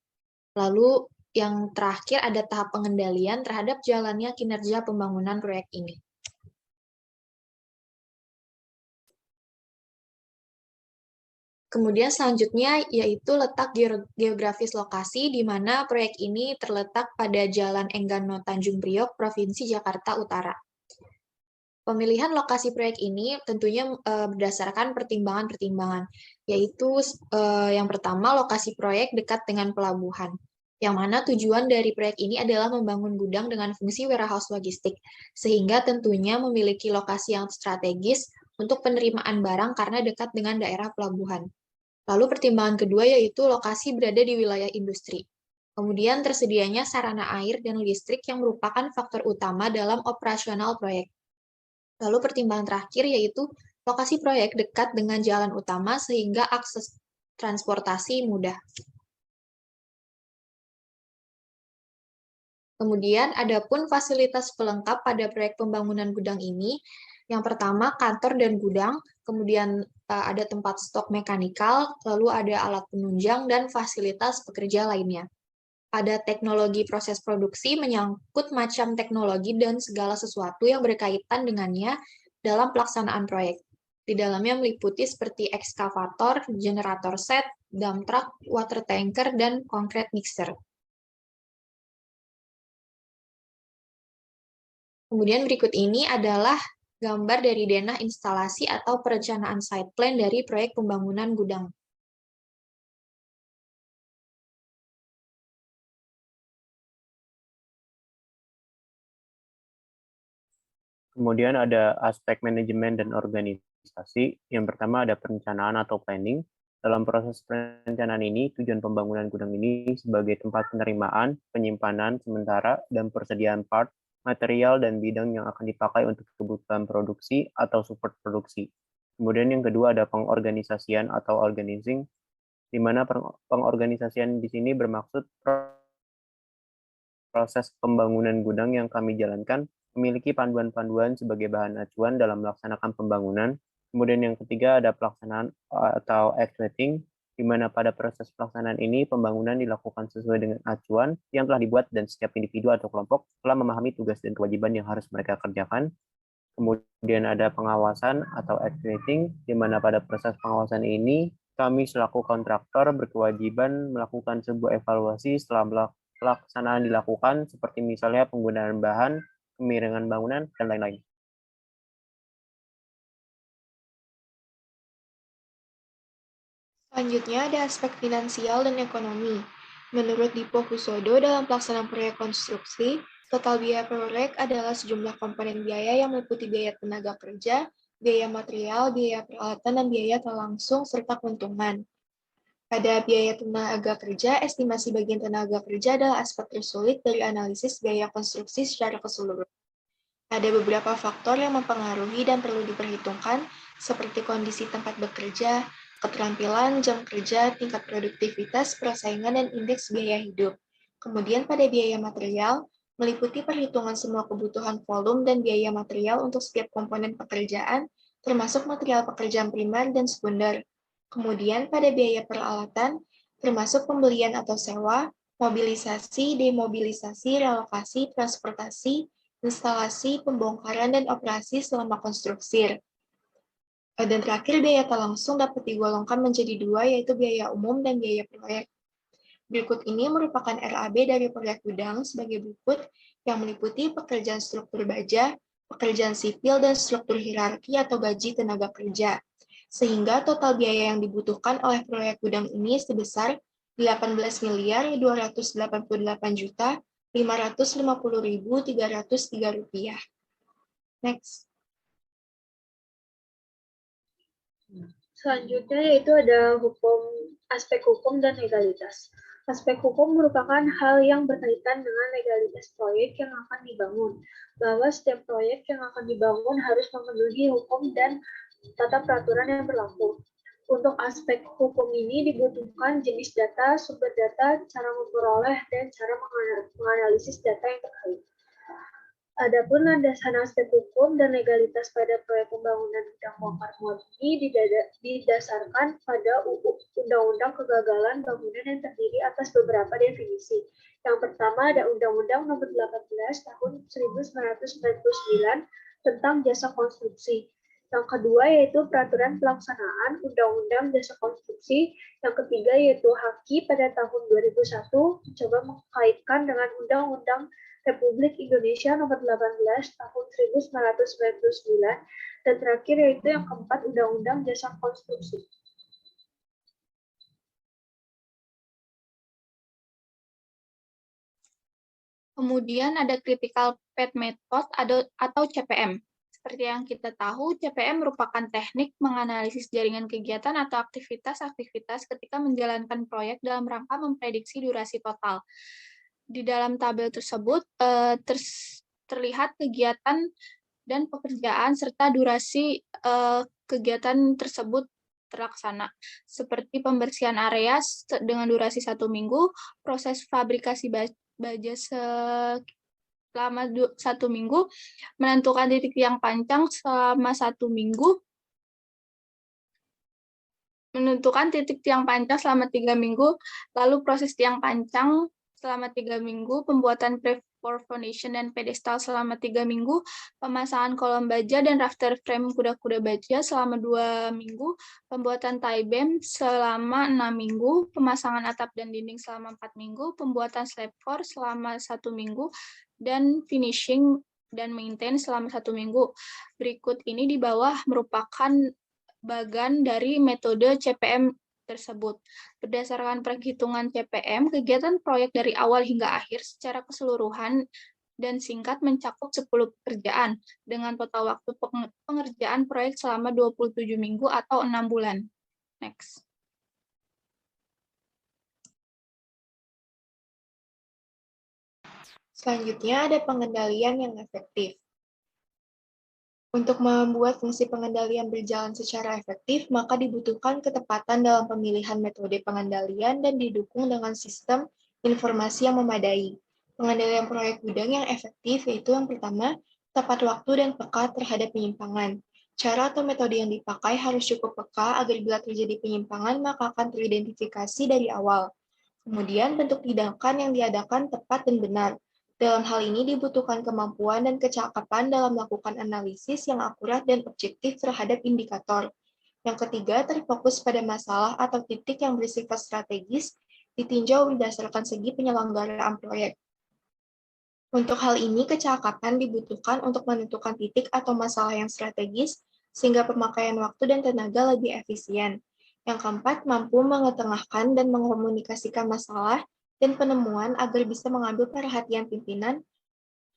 Lalu yang terakhir ada tahap pengendalian terhadap jalannya kinerja pembangunan proyek ini. Kemudian selanjutnya yaitu letak geografis lokasi, di mana proyek ini terletak pada Jalan Enggano Tanjung Priok, Provinsi Jakarta Utara. Pemilihan lokasi proyek ini tentunya berdasarkan pertimbangan-pertimbangan, yaitu yang pertama lokasi proyek dekat dengan pelabuhan, yang mana tujuan dari proyek ini adalah membangun gudang dengan fungsi warehouse logistik, sehingga tentunya memiliki lokasi yang strategis untuk penerimaan barang karena dekat dengan daerah pelabuhan. Lalu pertimbangan kedua yaitu lokasi berada di wilayah industri. Kemudian tersedianya sarana air dan listrik yang merupakan faktor utama dalam operasional proyek. Lalu pertimbangan terakhir yaitu lokasi proyek dekat dengan jalan utama sehingga akses transportasi mudah. Kemudian adapun fasilitas pelengkap pada proyek pembangunan gudang ini, yang pertama kantor dan gudang, kemudian ada tempat stok mekanikal, lalu ada alat penunjang dan fasilitas pekerja lainnya. Ada teknologi proses produksi menyangkut macam teknologi dan segala sesuatu yang berkaitan dengannya dalam pelaksanaan proyek. Di dalamnya meliputi seperti ekskavator, generator set, dump truck, water tanker, dan concrete mixer. Kemudian berikut ini adalah gambar dari denah instalasi atau perencanaan site plan dari proyek pembangunan gudang. Kemudian ada aspek manajemen dan organisasi. Yang pertama ada perencanaan atau planning. Dalam proses perencanaan ini, tujuan pembangunan gudang ini sebagai tempat penerimaan, penyimpanan sementara, dan persediaan part, material, dan bidang yang akan dipakai untuk kebutuhan produksi atau support produksi. Kemudian yang kedua ada pengorganisasian atau organizing, di mana pengorganisasian di sini bermaksud proses pembangunan gudang yang kami jalankan memiliki panduan-panduan sebagai bahan acuan dalam melaksanakan pembangunan. Kemudian yang ketiga ada pelaksanaan atau evaluating, di mana pada proses pelaksanaan ini pembangunan dilakukan sesuai dengan acuan yang telah dibuat dan setiap individu atau kelompok telah memahami tugas dan kewajiban yang harus mereka kerjakan. Kemudian ada pengawasan atau evaluating, di mana pada proses pengawasan ini kami selaku kontraktor berkewajiban melakukan sebuah evaluasi setelah pelaksanaan dilakukan, seperti misalnya penggunaan bahan, kemiringan bangunan, dan lain-lain. Selanjutnya ada aspek finansial dan ekonomi. Menurut Dipo Husodo, dalam pelaksanaan proyek konstruksi, Total biaya proyek adalah sejumlah komponen biaya yang meliputi biaya tenaga kerja, biaya material, biaya peralatan, dan biaya tak langsung, serta keuntungan. Pada biaya tenaga kerja, estimasi bagian tenaga kerja adalah aspek tersulit dari analisis biaya konstruksi secara keseluruhan. Ada beberapa faktor yang mempengaruhi dan perlu diperhitungkan, seperti kondisi tempat bekerja, keterampilan, jam kerja, tingkat produktivitas, persaingan, dan indeks biaya hidup. Kemudian pada biaya material, meliputi perhitungan semua kebutuhan volume dan biaya material untuk setiap komponen pekerjaan, termasuk material pekerjaan primer dan sekunder. Kemudian pada biaya peralatan, termasuk pembelian atau sewa, mobilisasi, demobilisasi, relokasi, transportasi, instalasi, pembongkaran, dan operasi selama konstruksi. Dan terakhir, biaya tak langsung dapat digolongkan menjadi dua, yaitu biaya umum dan biaya proyek. Berikut ini merupakan RAB dari proyek gudang sebagai berikut, yang meliputi pekerjaan struktur baja, pekerjaan sipil, dan struktur hierarki atau gaji tenaga kerja. Sehingga total biaya yang dibutuhkan oleh proyek gudang ini sebesar 18.288.550.303 rupiah. Next. Selanjutnya yaitu ada aspek hukum dan legalitas. Aspek hukum merupakan hal yang berkaitan dengan legalitas proyek yang akan dibangun, bahwa setiap proyek yang akan dibangun harus memenuhi hukum dan tata peraturan yang berlaku. Untuk aspek hukum ini dibutuhkan jenis data, sumber data, cara memperoleh, dan cara menganalisis data yang terkait. Adapun landasan aspek hukum dan legalitas pada proyek pembangunan gudang bongkar muat ini didasarkan pada Undang-Undang Kegagalan Bangunan yang terdiri atas beberapa definisi. Yang pertama ada Undang-Undang Nomor 18 Tahun 1999 tentang jasa konstruksi. Yang kedua yaitu Peraturan Pelaksanaan Undang-Undang Jasa Konstruksi. Yang ketiga yaitu HAKI pada tahun 2001 mencoba mengkaitkan dengan Undang-Undang Republik Indonesia Nomor 18 Tahun 1999 dan terakhir yaitu yang keempat Undang-Undang Jasa Konstruksi. Kemudian ada critical path method atau CPM. Seperti yang kita tahu, CPM merupakan teknik menganalisis jaringan kegiatan atau aktivitas-aktivitas ketika menjalankan proyek dalam rangka memprediksi durasi total. Di dalam tabel tersebut terlihat kegiatan dan pekerjaan serta durasi kegiatan tersebut terlaksana, seperti pembersihan area dengan durasi 1 minggu, proses fabrikasi baja selama 1 minggu, menentukan titik tiang pancang selama 1 minggu, menentukan titik tiang pancang selama 3 minggu, lalu proses tiang pancang selama 3 minggu, pembuatan pre-pour foundation dan pedestal selama 3 minggu, pemasangan kolom baja dan rafter frame kuda-kuda baja selama 2 minggu, pembuatan tie beam selama 6 minggu, pemasangan atap dan dinding selama 4 minggu, pembuatan slab floor selama 1 minggu, dan finishing dan maintain selama 1 minggu. Berikut ini di bawah merupakan bagan dari metode CPM tersebut. Berdasarkan perhitungan CPM, kegiatan proyek dari awal hingga akhir secara keseluruhan dan singkat mencakup 10 pekerjaan dengan total waktu pengerjaan proyek selama 27 minggu atau 6 bulan. Next. Selanjutnya ada pengendalian yang efektif. Untuk membuat fungsi pengendalian berjalan secara efektif, maka dibutuhkan ketepatan dalam pemilihan metode pengendalian dan didukung dengan sistem informasi yang memadai. Pengendalian proyek gudang yang efektif yaitu yang pertama, tepat waktu dan peka terhadap penyimpangan. Cara atau metode yang dipakai harus cukup peka agar bila terjadi penyimpangan maka akan teridentifikasi dari awal. Kemudian bentuk tindakan yang diadakan tepat dan benar. Dalam hal ini dibutuhkan kemampuan dan kecakapan dalam melakukan analisis yang akurat dan objektif terhadap indikator. Yang ketiga, terfokus pada masalah atau titik yang bersifat strategis, ditinjau berdasarkan segi penyelenggaraan proyek. Untuk hal ini, kecakapan dibutuhkan untuk menentukan titik atau masalah yang strategis, sehingga pemakaian waktu dan tenaga lebih efisien. Yang keempat, mampu mengetengahkan dan mengkomunikasikan masalah dan penemuan agar bisa mengambil perhatian pimpinan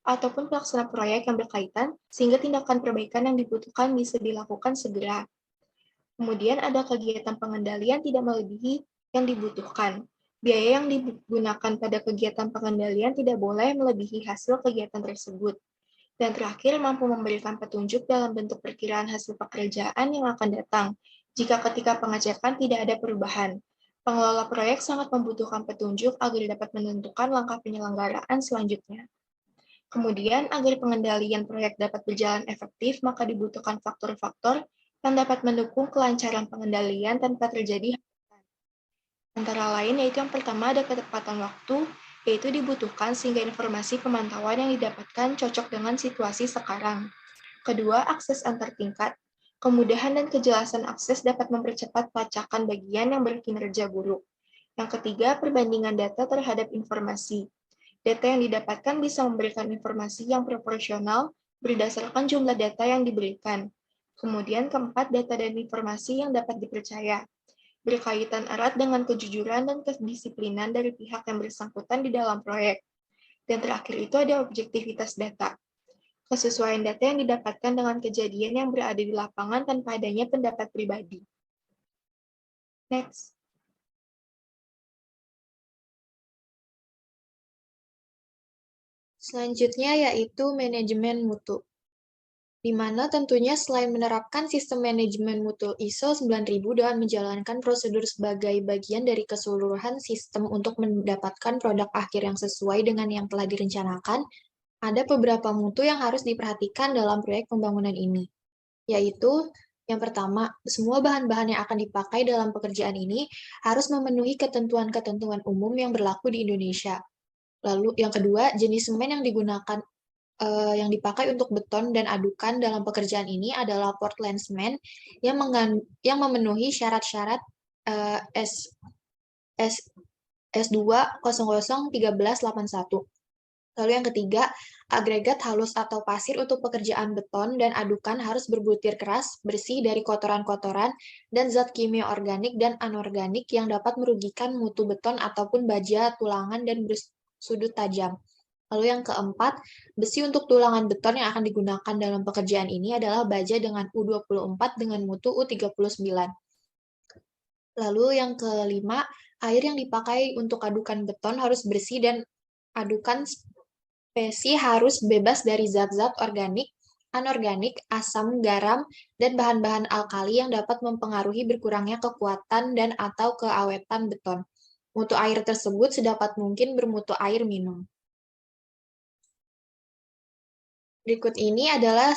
ataupun pelaksana proyek yang berkaitan, sehingga tindakan perbaikan yang dibutuhkan bisa dilakukan segera. Kemudian ada kegiatan pengendalian tidak melebihi yang dibutuhkan. Biaya yang digunakan pada kegiatan pengendalian tidak boleh melebihi hasil kegiatan tersebut. Dan terakhir, mampu memberikan petunjuk dalam bentuk perkiraan hasil pekerjaan yang akan datang, jika ketika pengecekan tidak ada perubahan. Pengelola proyek sangat membutuhkan petunjuk agar dapat menentukan langkah penyelenggaraan selanjutnya. Kemudian, agar pengendalian proyek dapat berjalan efektif, maka dibutuhkan faktor-faktor yang dapat mendukung kelancaran pengendalian tanpa terjadi hambatan. Antara lain, yaitu yang pertama ada ketepatan waktu, yaitu dibutuhkan sehingga informasi pemantauan yang didapatkan cocok dengan situasi sekarang. Kedua, akses antar tingkat. Kemudahan dan kejelasan akses dapat mempercepat pelacakan bagian yang berkinerja buruk. Yang ketiga, perbandingan data terhadap informasi. Data yang didapatkan bisa memberikan informasi yang proporsional berdasarkan jumlah data yang diberikan. Kemudian keempat, data dan informasi yang dapat dipercaya. Berkaitan erat dengan kejujuran dan kedisiplinan dari pihak yang bersangkutan di dalam proyek. Dan terakhir itu ada objektivitas data. Kesesuaian data yang didapatkan dengan kejadian yang berada di lapangan tanpa adanya pendapat pribadi. Next. Selanjutnya yaitu manajemen mutu, di mana tentunya selain menerapkan sistem manajemen mutu ISO 9000 dan menjalankan prosedur sebagai bagian dari keseluruhan sistem untuk mendapatkan produk akhir yang sesuai dengan yang telah direncanakan, ada beberapa mutu yang harus diperhatikan dalam proyek pembangunan ini, yaitu yang pertama, semua bahan-bahan yang akan dipakai dalam pekerjaan ini harus memenuhi ketentuan-ketentuan umum yang berlaku di Indonesia. Lalu yang kedua, jenis semen yang digunakan yang dipakai untuk beton dan adukan dalam pekerjaan ini adalah Portland semen yang memenuhi syarat-syarat S2001381. Lalu yang ketiga, agregat halus atau pasir untuk pekerjaan beton dan adukan harus berbutir keras, bersih dari kotoran-kotoran dan zat kimia organik dan anorganik yang dapat merugikan mutu beton ataupun baja, tulangan, dan bersudut tajam. Lalu yang keempat, besi untuk tulangan beton yang akan digunakan dalam pekerjaan ini adalah baja dengan U24 dengan mutu U39. Lalu yang kelima, air yang dipakai untuk adukan beton harus bersih dan adukan spesi harus bebas dari zat-zat organik, anorganik, asam, garam, dan bahan-bahan alkali yang dapat mempengaruhi berkurangnya kekuatan dan atau keawetan beton. Mutu air tersebut sedapat mungkin bermutu air minum. Berikut ini adalah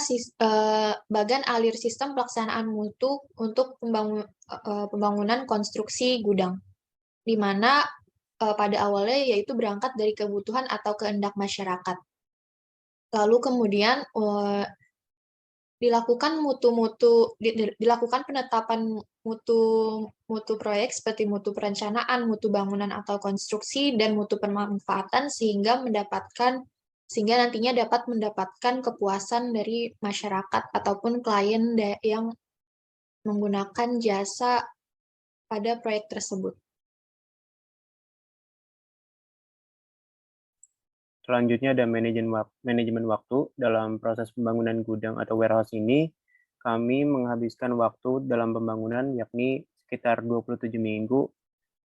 bagan alir sistem pelaksanaan mutu untuk pembangunan konstruksi gudang, di mana pada awalnya yaitu berangkat dari kebutuhan atau kehendak masyarakat. Lalu kemudian dilakukan penetapan mutu proyek seperti mutu perencanaan, mutu bangunan atau konstruksi, dan mutu pemanfaatan sehingga nantinya dapat mendapatkan kepuasan dari masyarakat ataupun klien yang menggunakan jasa pada proyek tersebut. Selanjutnya ada manajemen waktu. Dalam proses pembangunan gudang atau warehouse ini, kami menghabiskan waktu dalam pembangunan yakni sekitar 27 minggu,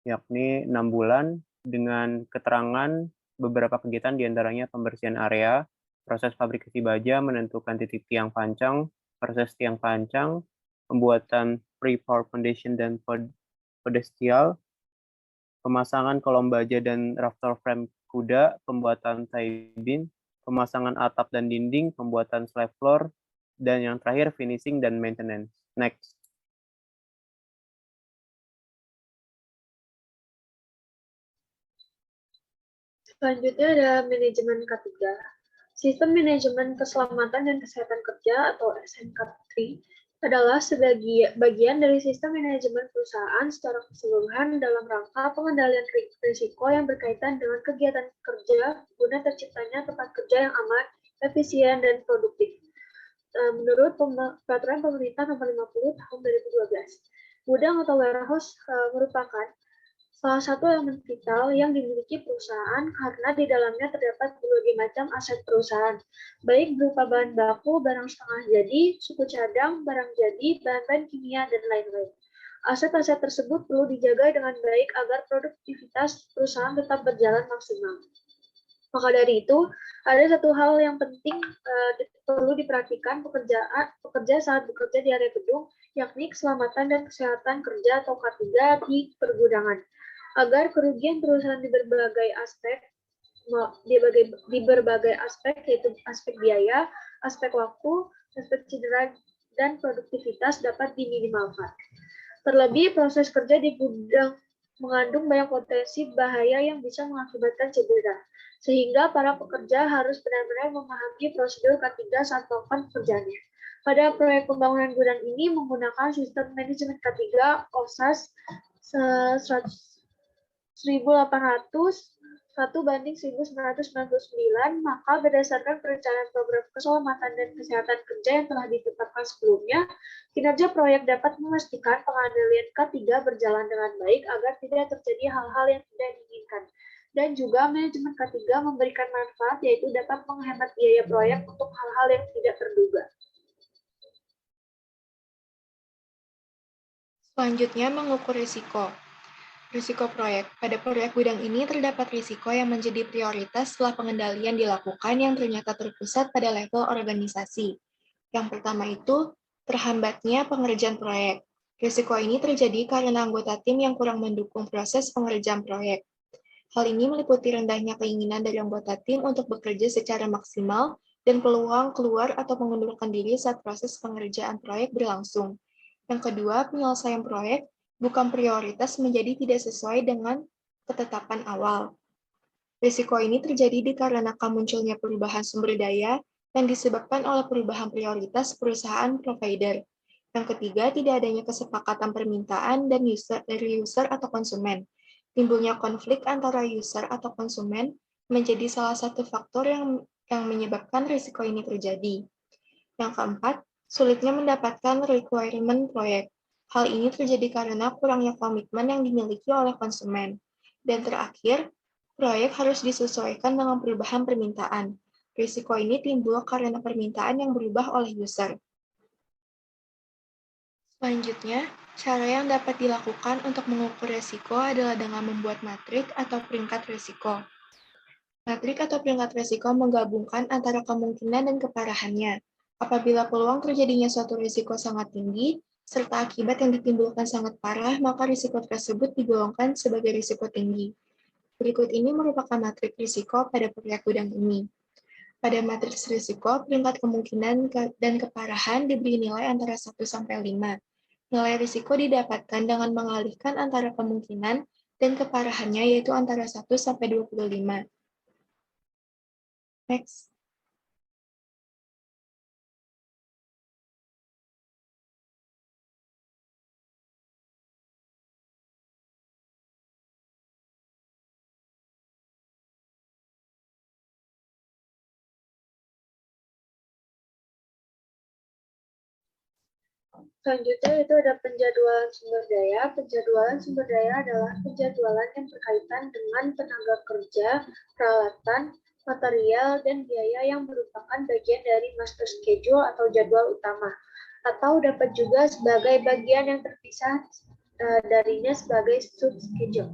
yakni 6 bulan, dengan keterangan beberapa kegiatan diantaranya pembersihan area, proses fabrikasi baja, menentukan titik tiang pancang, proses tiang pancang, pembuatan pre-pour foundation dan pedestial, pemasangan kolom baja dan rafter frame kuda, pembuatan tie beam, pemasangan atap dan dinding, pembuatan slab floor, dan yang terakhir finishing dan maintenance. Next. Selanjutnya ada manajemen K3. Sistem Manajemen Keselamatan dan Kesehatan Kerja atau SMK3 adalah bagian dari sistem manajemen perusahaan secara keseluruhan dalam rangka pengendalian risiko yang berkaitan dengan kegiatan kerja guna terciptanya tempat kerja yang aman, efisien, dan produktif. Menurut Peraturan Pemerintah Nomor 50 Tahun 2012, gudang atau warehouse merupakan salah satu elemen vital yang dimiliki perusahaan karena di dalamnya terdapat berbagai macam aset perusahaan, baik berupa bahan baku, barang setengah jadi, suku cadang, barang jadi, bahan-bahan kimia, dan lain-lain. Aset-aset tersebut perlu dijaga dengan baik agar produktivitas perusahaan tetap berjalan maksimal. Maka dari itu, ada satu hal yang penting perlu diperhatikan pekerja saat bekerja di area gedung, yakni keselamatan dan kesehatan kerja atau K3 di pergudangan. Agar kerugian perusahaan di berbagai aspek yaitu aspek biaya, aspek waktu, aspek cedera, dan produktivitas dapat diminimalkan. Terlebih, proses kerja di gudang mengandung banyak potensi bahaya yang bisa mengakibatkan cedera, sehingga para pekerja harus benar-benar memahami prosedur K3 saat melakukan pekerjaannya. Pada proyek pembangunan gudang ini menggunakan sistem manajemen K3 OSAS 1/1999, maka berdasarkan perencanaan program keselamatan dan kesehatan kerja yang telah ditetapkan sebelumnya, kinerja proyek dapat memastikan pengendalian K3 berjalan dengan baik agar tidak terjadi hal-hal yang tidak diinginkan. Dan juga manajemen K3 memberikan manfaat, yaitu dapat menghemat biaya proyek untuk hal-hal yang tidak terduga. Selanjutnya, mengukur risiko. Risiko proyek. Pada proyek gudang ini terdapat risiko yang menjadi prioritas setelah pengendalian dilakukan yang ternyata terpusat pada level organisasi. Yang pertama itu, terhambatnya pengerjaan proyek. Risiko ini terjadi karena anggota tim yang kurang mendukung proses pengerjaan proyek. Hal ini meliputi rendahnya keinginan dari anggota tim untuk bekerja secara maksimal dan peluang keluar atau mengundurkan diri saat proses pengerjaan proyek berlangsung. Yang kedua, penyelesaian proyek bukan prioritas menjadi tidak sesuai dengan ketetapan awal. Risiko ini terjadi dikarenakan munculnya perubahan sumber daya yang disebabkan oleh perubahan prioritas perusahaan provider. Yang ketiga, tidak adanya kesepakatan permintaan dan dari user atau konsumen. Timbulnya konflik antara user atau konsumen menjadi salah satu faktor yang menyebabkan risiko ini terjadi. Yang keempat, sulitnya mendapatkan requirement proyek. Hal ini terjadi karena kurangnya komitmen yang dimiliki oleh konsumen. Dan terakhir, proyek harus disesuaikan dengan perubahan permintaan. Risiko ini timbul karena permintaan yang berubah oleh user. Selanjutnya, cara yang dapat dilakukan untuk mengukur risiko adalah dengan membuat matrik atau peringkat risiko. Matrik atau peringkat risiko menggabungkan antara kemungkinan dan keparahannya. Apabila peluang terjadinya suatu risiko sangat tinggi, serta akibat yang ditimbulkan sangat parah, maka risiko tersebut digolongkan sebagai risiko tinggi. Berikut ini merupakan matriks risiko pada proyek gudang ini. Pada matriks risiko, peringkat kemungkinan dan keparahan diberi nilai antara 1 sampai 5. Nilai risiko didapatkan dengan mengalihkan antara kemungkinan dan keparahannya, yaitu antara 1 sampai 25. Next. Selanjutnya itu ada penjadwalan sumber daya. Penjadwalan sumber daya adalah penjadwalan yang berkaitan dengan tenaga kerja, peralatan, material, dan biaya yang merupakan bagian dari master schedule atau jadwal utama, atau dapat juga sebagai bagian yang terpisah darinya sebagai sub-schedule.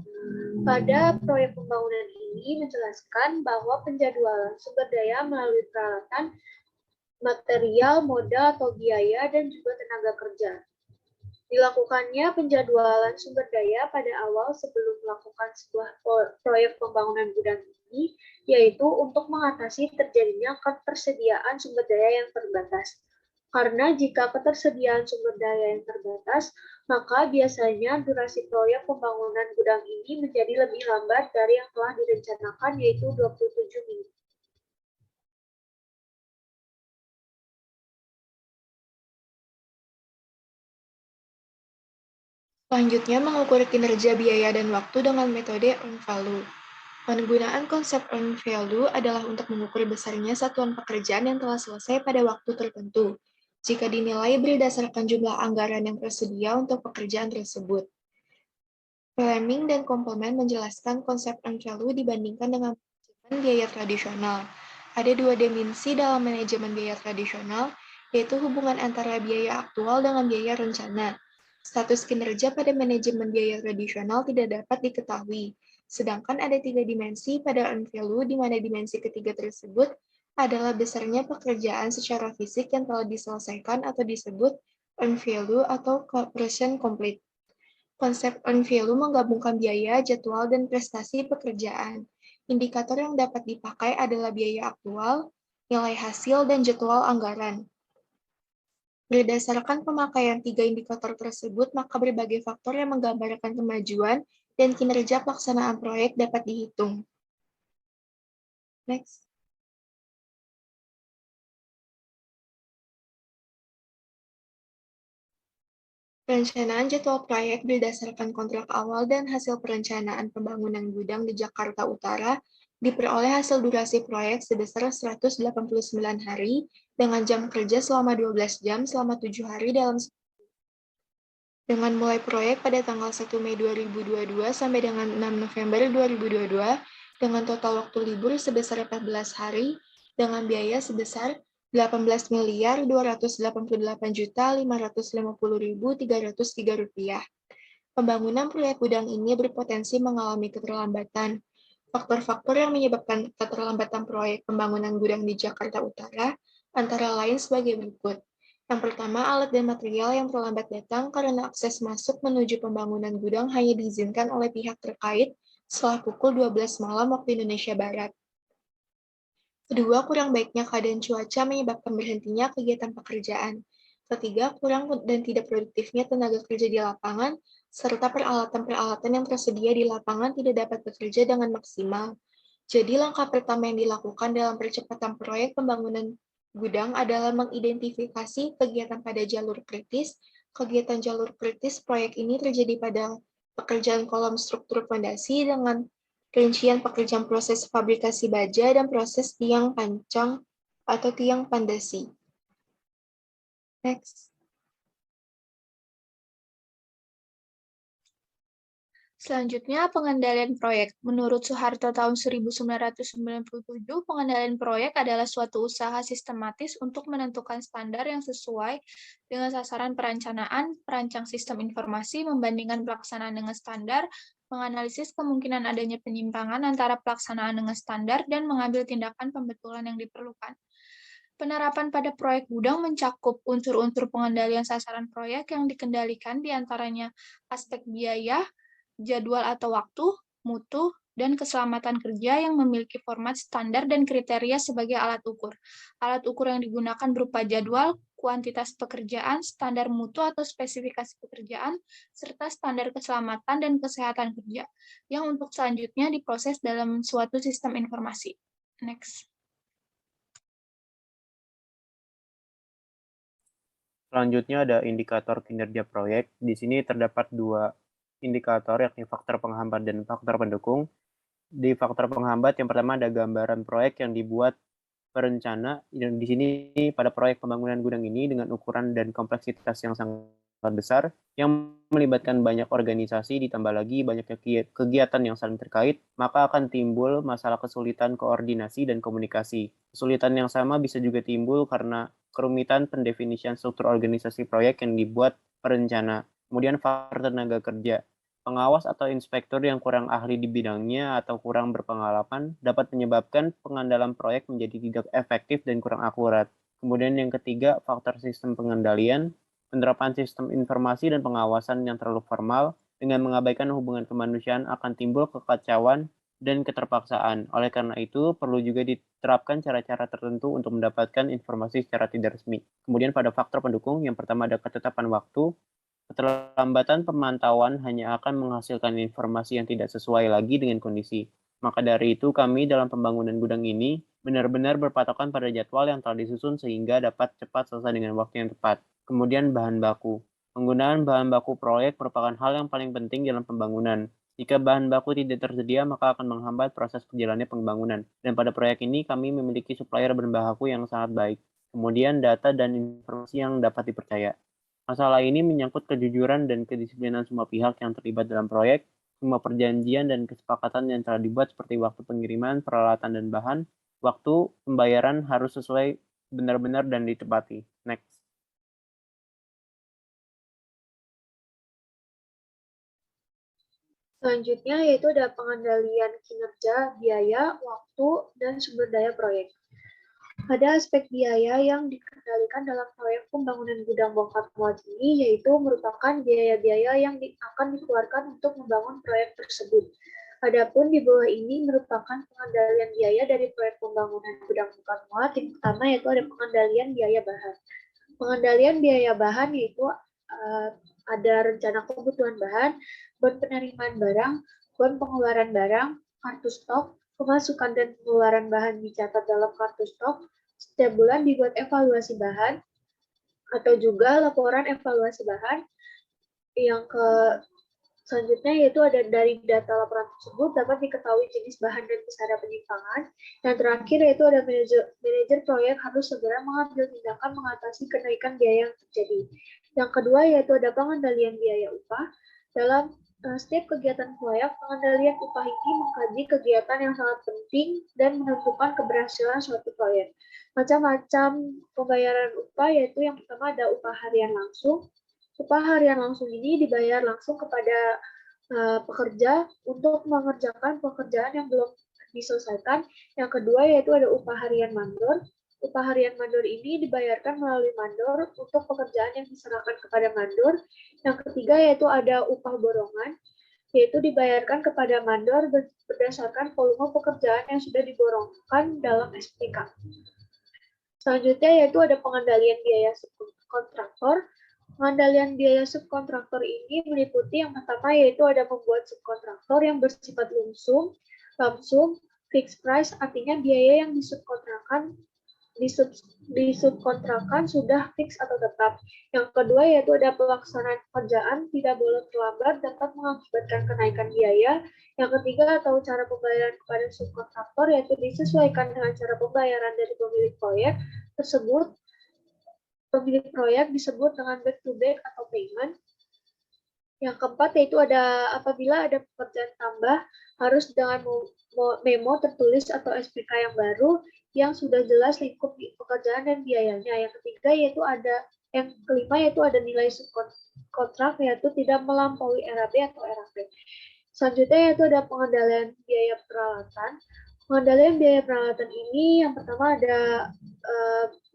Pada proyek pembangunan ini menjelaskan bahwa penjadwalan sumber daya melalui peralatan, material, modal, atau biaya, dan juga tenaga kerja. Dilakukannya penjadwalan sumber daya pada awal sebelum melakukan sebuah proyek pembangunan gudang ini, yaitu untuk mengatasi terjadinya ketersediaan sumber daya yang terbatas. Karena jika ketersediaan sumber daya yang terbatas, maka biasanya durasi proyek pembangunan gudang ini menjadi lebih lambat dari yang telah direncanakan, yaitu 27 minggu. Selanjutnya, mengukur kinerja biaya dan waktu dengan metode earned value. Penggunaan konsep earned value adalah untuk mengukur besarnya satuan pekerjaan yang telah selesai pada waktu tertentu, jika dinilai berdasarkan jumlah anggaran yang tersedia untuk pekerjaan tersebut. Fleming dan komplement menjelaskan konsep earned value dibandingkan dengan manajemen biaya tradisional. Ada dua dimensi dalam manajemen biaya tradisional, yaitu hubungan antara biaya aktual dengan biaya rencana. Status kinerja pada manajemen biaya tradisional tidak dapat diketahui, sedangkan ada tiga dimensi pada earned value, di mana dimensi ketiga tersebut adalah besarnya pekerjaan secara fisik yang telah diselesaikan atau disebut earned value atau percent complete. Konsep earned value menggabungkan biaya, jadwal, dan prestasi pekerjaan. Indikator yang dapat dipakai adalah biaya aktual, nilai hasil, dan jadwal anggaran. Berdasarkan pemakaian tiga indikator tersebut, maka berbagai faktor yang menggambarkan kemajuan dan kinerja pelaksanaan proyek dapat dihitung. Next. Perencanaan jadwal proyek berdasarkan kontrak awal dan hasil perencanaan pembangunan gudang di Jakarta Utara diperoleh hasil durasi proyek sebesar 189 hari dengan jam kerja selama 12 jam selama 7 hari dalam dengan mulai proyek pada tanggal 1 Mei 2022 sampai dengan 6 November 2022 dengan total waktu libur sebesar 14 hari dengan biaya sebesar 18.288.550.303 rupiah. Pembangunan proyek gudang ini berpotensi mengalami keterlambatan. Faktor-faktor yang menyebabkan keterlambatan proyek pembangunan gudang di Jakarta Utara antara lain sebagai berikut. Yang pertama, alat dan material yang terlambat datang karena akses masuk menuju pembangunan gudang hanya diizinkan oleh pihak terkait setelah pukul 12 malam waktu Indonesia Barat. Kedua, kurang baiknya keadaan cuaca menyebabkan berhentinya kegiatan pekerjaan. Ketiga, kurang dan tidak produktifnya tenaga kerja di lapangan, serta peralatan-peralatan yang tersedia di lapangan tidak dapat bekerja dengan maksimal. Jadi, langkah pertama yang dilakukan dalam percepatan proyek pembangunan gudang adalah mengidentifikasi kegiatan pada jalur kritis. Kegiatan jalur kritis proyek ini terjadi pada pekerjaan kolom struktur fondasi dengan rincian pekerjaan proses fabrikasi baja dan proses tiang pancang atau tiang pandasi. Next. Selanjutnya, pengendalian proyek. Menurut Soeharto tahun 1997, pengendalian proyek adalah suatu usaha sistematis untuk menentukan standar yang sesuai dengan sasaran perencanaan, perancang sistem informasi, membandingkan pelaksanaan dengan standar, menganalisis kemungkinan adanya penyimpangan antara pelaksanaan dengan standar, dan mengambil tindakan pembetulan yang diperlukan. Penerapan pada proyek gudang mencakup unsur-unsur pengendalian sasaran proyek yang dikendalikan diantaranya aspek biaya, jadwal atau waktu, mutu, dan keselamatan kerja yang memiliki format standar dan kriteria sebagai alat ukur. Alat ukur yang digunakan berupa jadwal, kuantitas pekerjaan, standar mutu atau spesifikasi pekerjaan, serta standar keselamatan dan kesehatan kerja, yang untuk selanjutnya diproses dalam suatu sistem informasi. Next. Selanjutnya ada indikator kinerja proyek. Di sini terdapat dua indikator, yakni faktor penghambat dan faktor pendukung. Di faktor penghambat yang pertama ada gambaran proyek yang dibuat perencana. Dan di sini pada proyek pembangunan gudang ini dengan ukuran dan kompleksitas yang sangat besar, yang melibatkan banyak organisasi, ditambah lagi banyaknya kegiatan yang saling terkait, maka akan timbul masalah kesulitan koordinasi dan komunikasi. Kesulitan yang sama bisa juga timbul karena kerumitan pendefinisian struktur organisasi proyek yang dibuat perencana. Kemudian faktor tenaga kerja. Pengawas atau inspektur yang kurang ahli di bidangnya atau kurang berpengalaman dapat menyebabkan pengandalan proyek menjadi tidak efektif dan kurang akurat. Kemudian yang ketiga, faktor sistem pengendalian. Penerapan sistem informasi dan pengawasan yang terlalu formal dengan mengabaikan hubungan kemanusiaan akan timbul kekacauan dan keterpaksaan. Oleh karena itu, perlu juga diterapkan cara-cara tertentu untuk mendapatkan informasi secara tidak resmi. Kemudian pada faktor pendukung, yang pertama ada ketetapan waktu. Keterlambatan pemantauan hanya akan menghasilkan informasi yang tidak sesuai lagi dengan kondisi. Maka dari itu, kami dalam pembangunan gudang ini benar-benar berpatokan pada jadwal yang telah disusun sehingga dapat cepat selesai dengan waktu yang tepat. Kemudian bahan baku. Penggunaan bahan baku proyek merupakan hal yang paling penting dalam pembangunan. Jika bahan baku tidak tersedia, maka akan menghambat proses berjalannya pembangunan. Dan pada proyek ini, kami memiliki supplier bahan baku yang sangat baik. Kemudian data dan informasi yang dapat dipercaya. Masalah ini menyangkut kejujuran dan kedisiplinan semua pihak yang terlibat dalam proyek, Semua perjanjian dan kesepakatan yang telah dibuat seperti waktu pengiriman, peralatan, dan bahan, waktu pembayaran harus sesuai benar-benar dan ditepati. Next. Selanjutnya yaitu ada pengendalian kinerja, biaya, waktu, dan sumber daya proyek. Ada aspek biaya yang dikendalikan dalam proyek pembangunan gudang bongkar muat ini, yaitu merupakan biaya-biaya yang akan dikeluarkan untuk membangun proyek tersebut. Adapun di bawah ini merupakan pengendalian biaya dari proyek pembangunan gudang bongkar muat. Yang pertama yaitu ada pengendalian biaya bahan. Pengendalian biaya bahan yaitu ada rencana kebutuhan bahan, bon penerimaan barang, bon pengeluaran barang, kartu stok, pemasukan dan pengeluaran bahan dicatat dalam kartu stok, setiap bulan dibuat evaluasi bahan, atau juga laporan evaluasi bahan. Yang selanjutnya yaitu ada dari data laporan tersebut dapat diketahui jenis bahan dan kisaran penyimpangan. Yang terakhir yaitu ada manajer proyek harus segera mengambil tindakan mengatasi kenaikan biaya yang terjadi. Yang kedua yaitu ada pengendalian biaya upah. Dalam setiap kegiatan proyek, pengendalian upah ini mengkaji kegiatan yang sangat penting dan menentukan keberhasilan suatu proyek. Macam-macam pembayaran upah yaitu yang pertama ada upah harian langsung. Upah harian langsung ini dibayar langsung kepada pekerja untuk mengerjakan pekerjaan yang belum diselesaikan. Yang kedua yaitu ada upah harian mandor. Upah harian mandor ini dibayarkan melalui mandor untuk pekerjaan yang diserahkan kepada mandor. Yang ketiga yaitu ada upah borongan, yaitu dibayarkan kepada mandor berdasarkan volume pekerjaan yang sudah diborongkan dalam SPK. Selanjutnya yaitu ada pengendalian biaya subkontraktor. Pengendalian biaya subkontraktor ini meliputi yang pertama yaitu ada membuat subkontraktor yang bersifat langsung, fixed price, artinya biaya yang disubkontrakkan sudah fix atau tetap. Yang kedua yaitu ada pelaksanaan pekerjaan tidak boleh terlambat dapat mengakibatkan kenaikan biaya. Yang ketiga atau cara pembayaran kepada subkontraktor yaitu disesuaikan dengan cara pembayaran dari pemilik proyek tersebut. Pemilik proyek disebut dengan back to back atau payment. Yang keempat yaitu ada apabila ada pekerjaan tambah harus dengan memo tertulis atau SPK yang baru yang sudah jelas lingkup pekerjaan dan biayanya. Yang ketiga yaitu yang kelima yaitu ada nilai subkontrak yaitu tidak melampaui RAB atau RAP. Selanjutnya yaitu ada pengendalian biaya peralatan. Pengendalian biaya peralatan ini yang pertama ada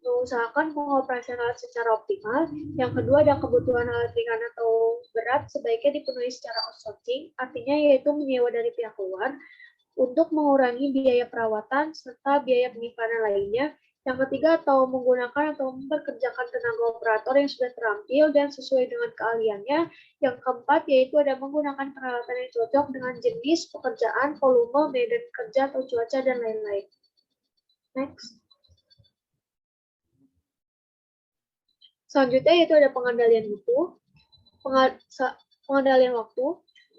mengusahakan pengoperasionan alat secara optimal. Yang kedua ada kebutuhan alat ringan atau berat sebaiknya dipenuhi secara outsourcing, artinya yaitu menyewa dari pihak luar untuk mengurangi biaya perawatan serta biaya penyimpanan lainnya. Yang ketiga atau menggunakan atau memperkerjakan tenaga operator yang sudah terampil dan sesuai dengan keahliannya. Yang keempat yaitu ada menggunakan peralatan yang cocok dengan jenis pekerjaan, volume, medan kerja atau cuaca dan lain-lain. Next. Selanjutnya yaitu ada pengendalian pengendalian waktu.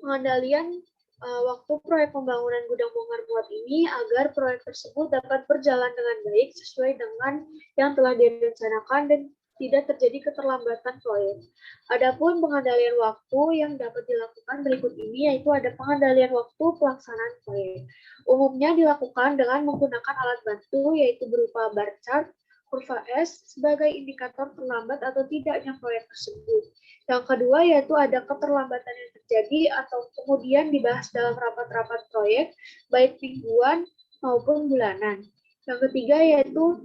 Pengendalian waktu proyek pembangunan gudang bongkar muat ini agar proyek tersebut dapat berjalan dengan baik sesuai dengan yang telah direncanakan dan tidak terjadi keterlambatan proyek. Adapun pengendalian waktu yang dapat dilakukan berikut ini yaitu ada pengendalian waktu pelaksanaan proyek. Umumnya dilakukan dengan menggunakan alat bantu yaitu berupa bar chart, kurva S sebagai indikator terlambat atau tidaknya proyek tersebut. Yang kedua yaitu ada keterlambatan yang terjadi atau kemudian dibahas dalam rapat-rapat proyek, baik mingguan maupun bulanan. Yang ketiga yaitu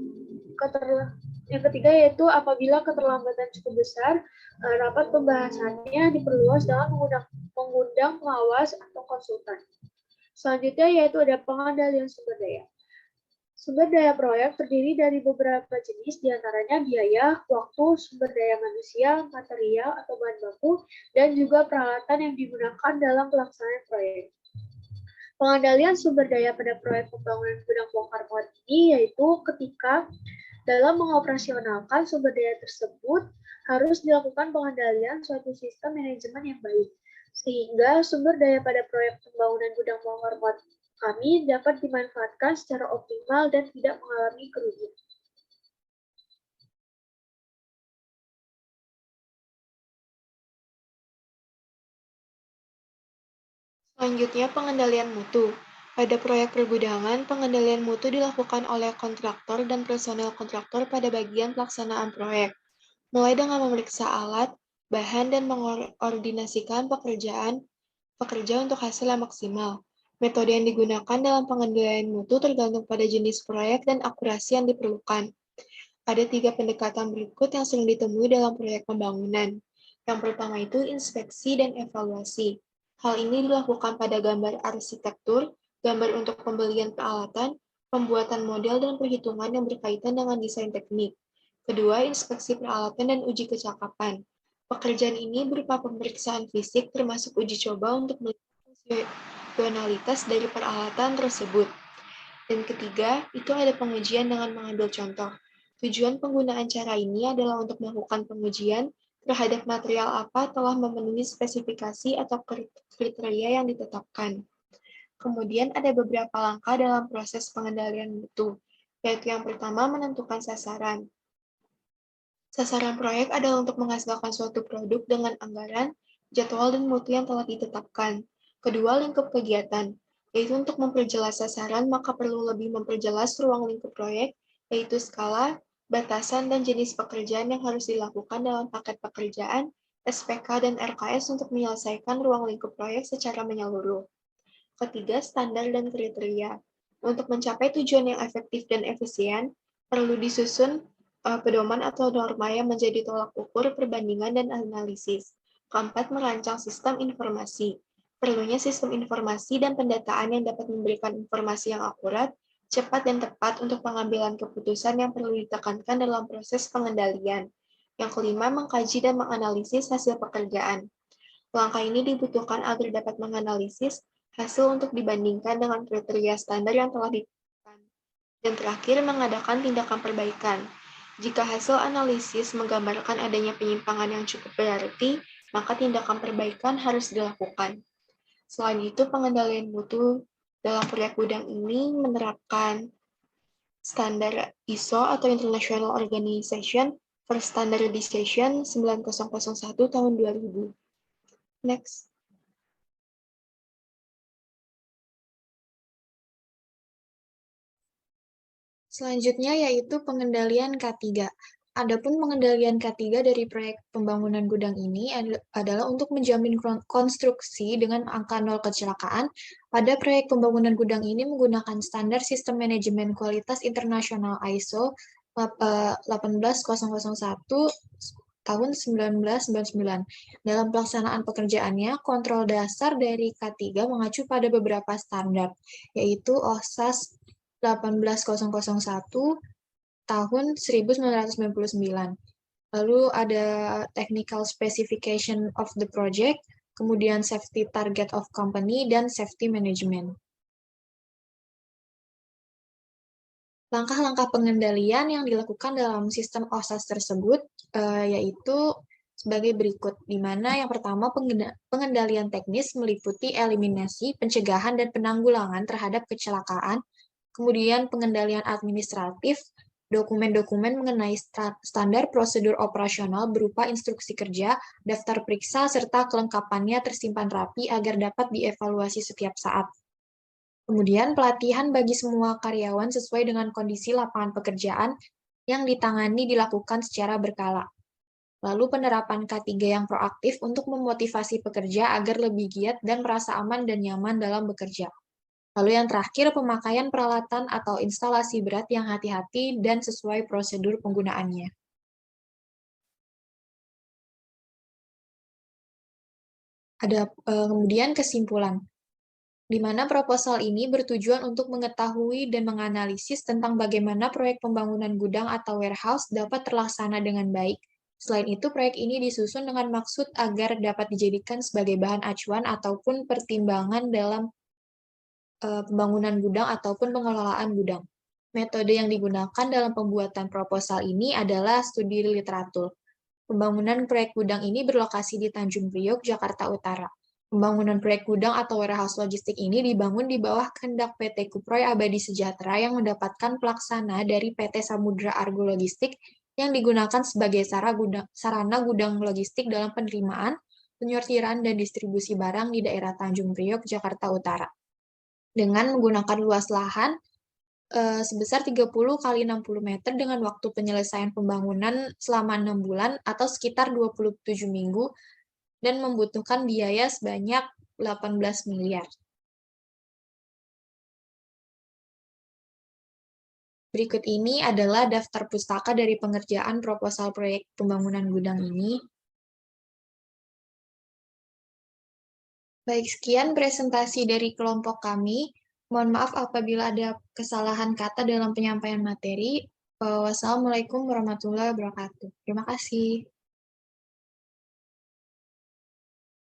apabila keterlambatan cukup besar, rapat pembahasannya diperluas dengan mengundang pengawas atau konsultan. Selanjutnya yaitu ada pengendalian sumber daya. Sumber daya proyek terdiri dari beberapa jenis, diantaranya biaya, waktu, sumber daya manusia, material atau bahan baku, dan juga peralatan yang digunakan dalam pelaksanaan proyek. Pengendalian sumber daya pada proyek pembangunan gudang bongkar muat ini yaitu ketika dalam mengoperasionalkan sumber daya tersebut harus dilakukan pengendalian suatu sistem manajemen yang baik, sehingga sumber daya pada proyek pembangunan gudang bongkar muat kami dapat dimanfaatkan secara optimal dan tidak mengalami kerugian. Selanjutnya, pengendalian mutu. Pada proyek pergudangan, pengendalian mutu dilakukan oleh kontraktor dan personel kontraktor pada bagian pelaksanaan proyek, mulai dengan memeriksa alat, bahan, dan mengordinasikan pekerja untuk hasil yang maksimal. Metode yang digunakan dalam pengendalian mutu tergantung pada jenis proyek dan akurasi yang diperlukan. Ada 3 pendekatan berikut yang sering ditemui dalam proyek pembangunan. Yang pertama itu inspeksi dan evaluasi. Hal ini dilakukan pada gambar arsitektur, gambar untuk pembelian peralatan, pembuatan model, dan perhitungan yang berkaitan dengan desain teknik. Kedua, inspeksi peralatan dan uji kecakapan. Pekerjaan ini berupa pemeriksaan fisik termasuk uji coba untuk melihat fungsionalitas dari peralatan tersebut. Dan ketiga, itu ada pengujian dengan mengambil contoh. Tujuan penggunaan cara ini adalah untuk melakukan pengujian terhadap material apa telah memenuhi spesifikasi atau kriteria yang ditetapkan. Kemudian ada beberapa langkah dalam proses pengendalian mutu, yaitu yang pertama menentukan sasaran. Sasaran proyek adalah untuk menghasilkan suatu produk dengan anggaran, jadwal, dan mutu yang telah ditetapkan. Kedua, lingkup kegiatan, yaitu untuk memperjelas sasaran, maka perlu lebih memperjelas ruang lingkup proyek, yaitu skala, batasan, dan jenis pekerjaan yang harus dilakukan dalam paket pekerjaan, SPK, dan RKS untuk menyelesaikan ruang lingkup proyek secara menyeluruh. Ketiga, standar dan kriteria. Untuk mencapai tujuan yang efektif dan efisien, perlu disusun pedoman atau norma yang menjadi tolak ukur, perbandingan, dan analisis. Keempat, merancang sistem informasi. Perlunya sistem informasi dan pendataan yang dapat memberikan informasi yang akurat, cepat, dan tepat untuk pengambilan keputusan yang perlu ditekankan dalam proses pengendalian. Yang kelima, mengkaji dan menganalisis hasil pekerjaan. Langkah ini dibutuhkan agar dapat menganalisis hasil untuk dibandingkan dengan kriteria standar yang telah ditetapkan. Dan terakhir, mengadakan tindakan perbaikan. Jika hasil analisis menggambarkan adanya penyimpangan yang cukup berarti, maka tindakan perbaikan harus dilakukan. Selain itu, pengendalian mutu dalam proyek gudang ini menerapkan standar ISO atau International Organization for Standardization 9001 tahun 2000. Next. Selanjutnya yaitu pengendalian K3. Adapun pengendalian K3 dari proyek pembangunan gudang ini adalah untuk menjamin konstruksi dengan angka 0 kecelakaan. Pada proyek pembangunan gudang ini menggunakan standar sistem manajemen kualitas internasional ISO 18001 tahun 1999. Dalam pelaksanaan pekerjaannya, kontrol dasar dari K3 mengacu pada beberapa standar, yaitu OSAS 18001 tahun 1999. Lalu ada technical specification of the project, kemudian safety target of company, dan safety management. Langkah-langkah pengendalian yang dilakukan dalam sistem OSAS tersebut yaitu sebagai berikut, di mana yang pertama pengendalian teknis meliputi eliminasi, pencegahan, dan penanggulangan terhadap kecelakaan. Kemudian pengendalian administratif, dokumen-dokumen mengenai standar prosedur operasional berupa instruksi kerja, daftar periksa, serta kelengkapannya tersimpan rapi agar dapat dievaluasi setiap saat. Kemudian pelatihan bagi semua karyawan sesuai dengan kondisi lapangan pekerjaan yang ditangani dilakukan secara berkala. Lalu penerapan K3 yang proaktif untuk memotivasi pekerja agar lebih giat dan merasa aman dan nyaman dalam bekerja. Lalu yang terakhir, pemakaian peralatan atau instalasi berat yang hati-hati dan sesuai prosedur penggunaannya. Ada kemudian kesimpulan, di mana proposal ini bertujuan untuk mengetahui dan menganalisis tentang bagaimana proyek pembangunan gudang atau warehouse dapat terlaksana dengan baik. Selain itu, proyek ini disusun dengan maksud agar dapat dijadikan sebagai bahan acuan ataupun pertimbangan dalam pembangunan gudang ataupun pengelolaan gudang. Metode yang digunakan dalam pembuatan proposal ini adalah studi literatur. Pembangunan proyek gudang ini berlokasi di Tanjung Priok, Jakarta Utara. Pembangunan proyek gudang atau warehouse logistik ini dibangun di bawah kehendak PT Kuproy Abadi Sejahtera yang mendapatkan pelaksana dari PT Samudra Argo Logistik yang digunakan sebagai sarana gudang logistik dalam penerimaan, penyortiran dan distribusi barang di daerah Tanjung Priok, Jakarta Utara. Dengan menggunakan luas lahan sebesar 30 kali 60 meter dengan waktu penyelesaian pembangunan selama 6 bulan atau sekitar 27 minggu dan membutuhkan biaya sebanyak 18 miliar. Berikut ini adalah daftar pustaka dari pengerjaan proposal proyek pembangunan gudang ini. Baik, sekian presentasi dari kelompok kami. Mohon maaf apabila ada kesalahan kata dalam penyampaian materi. Wassalamualaikum warahmatullahi wabarakatuh. Terima kasih.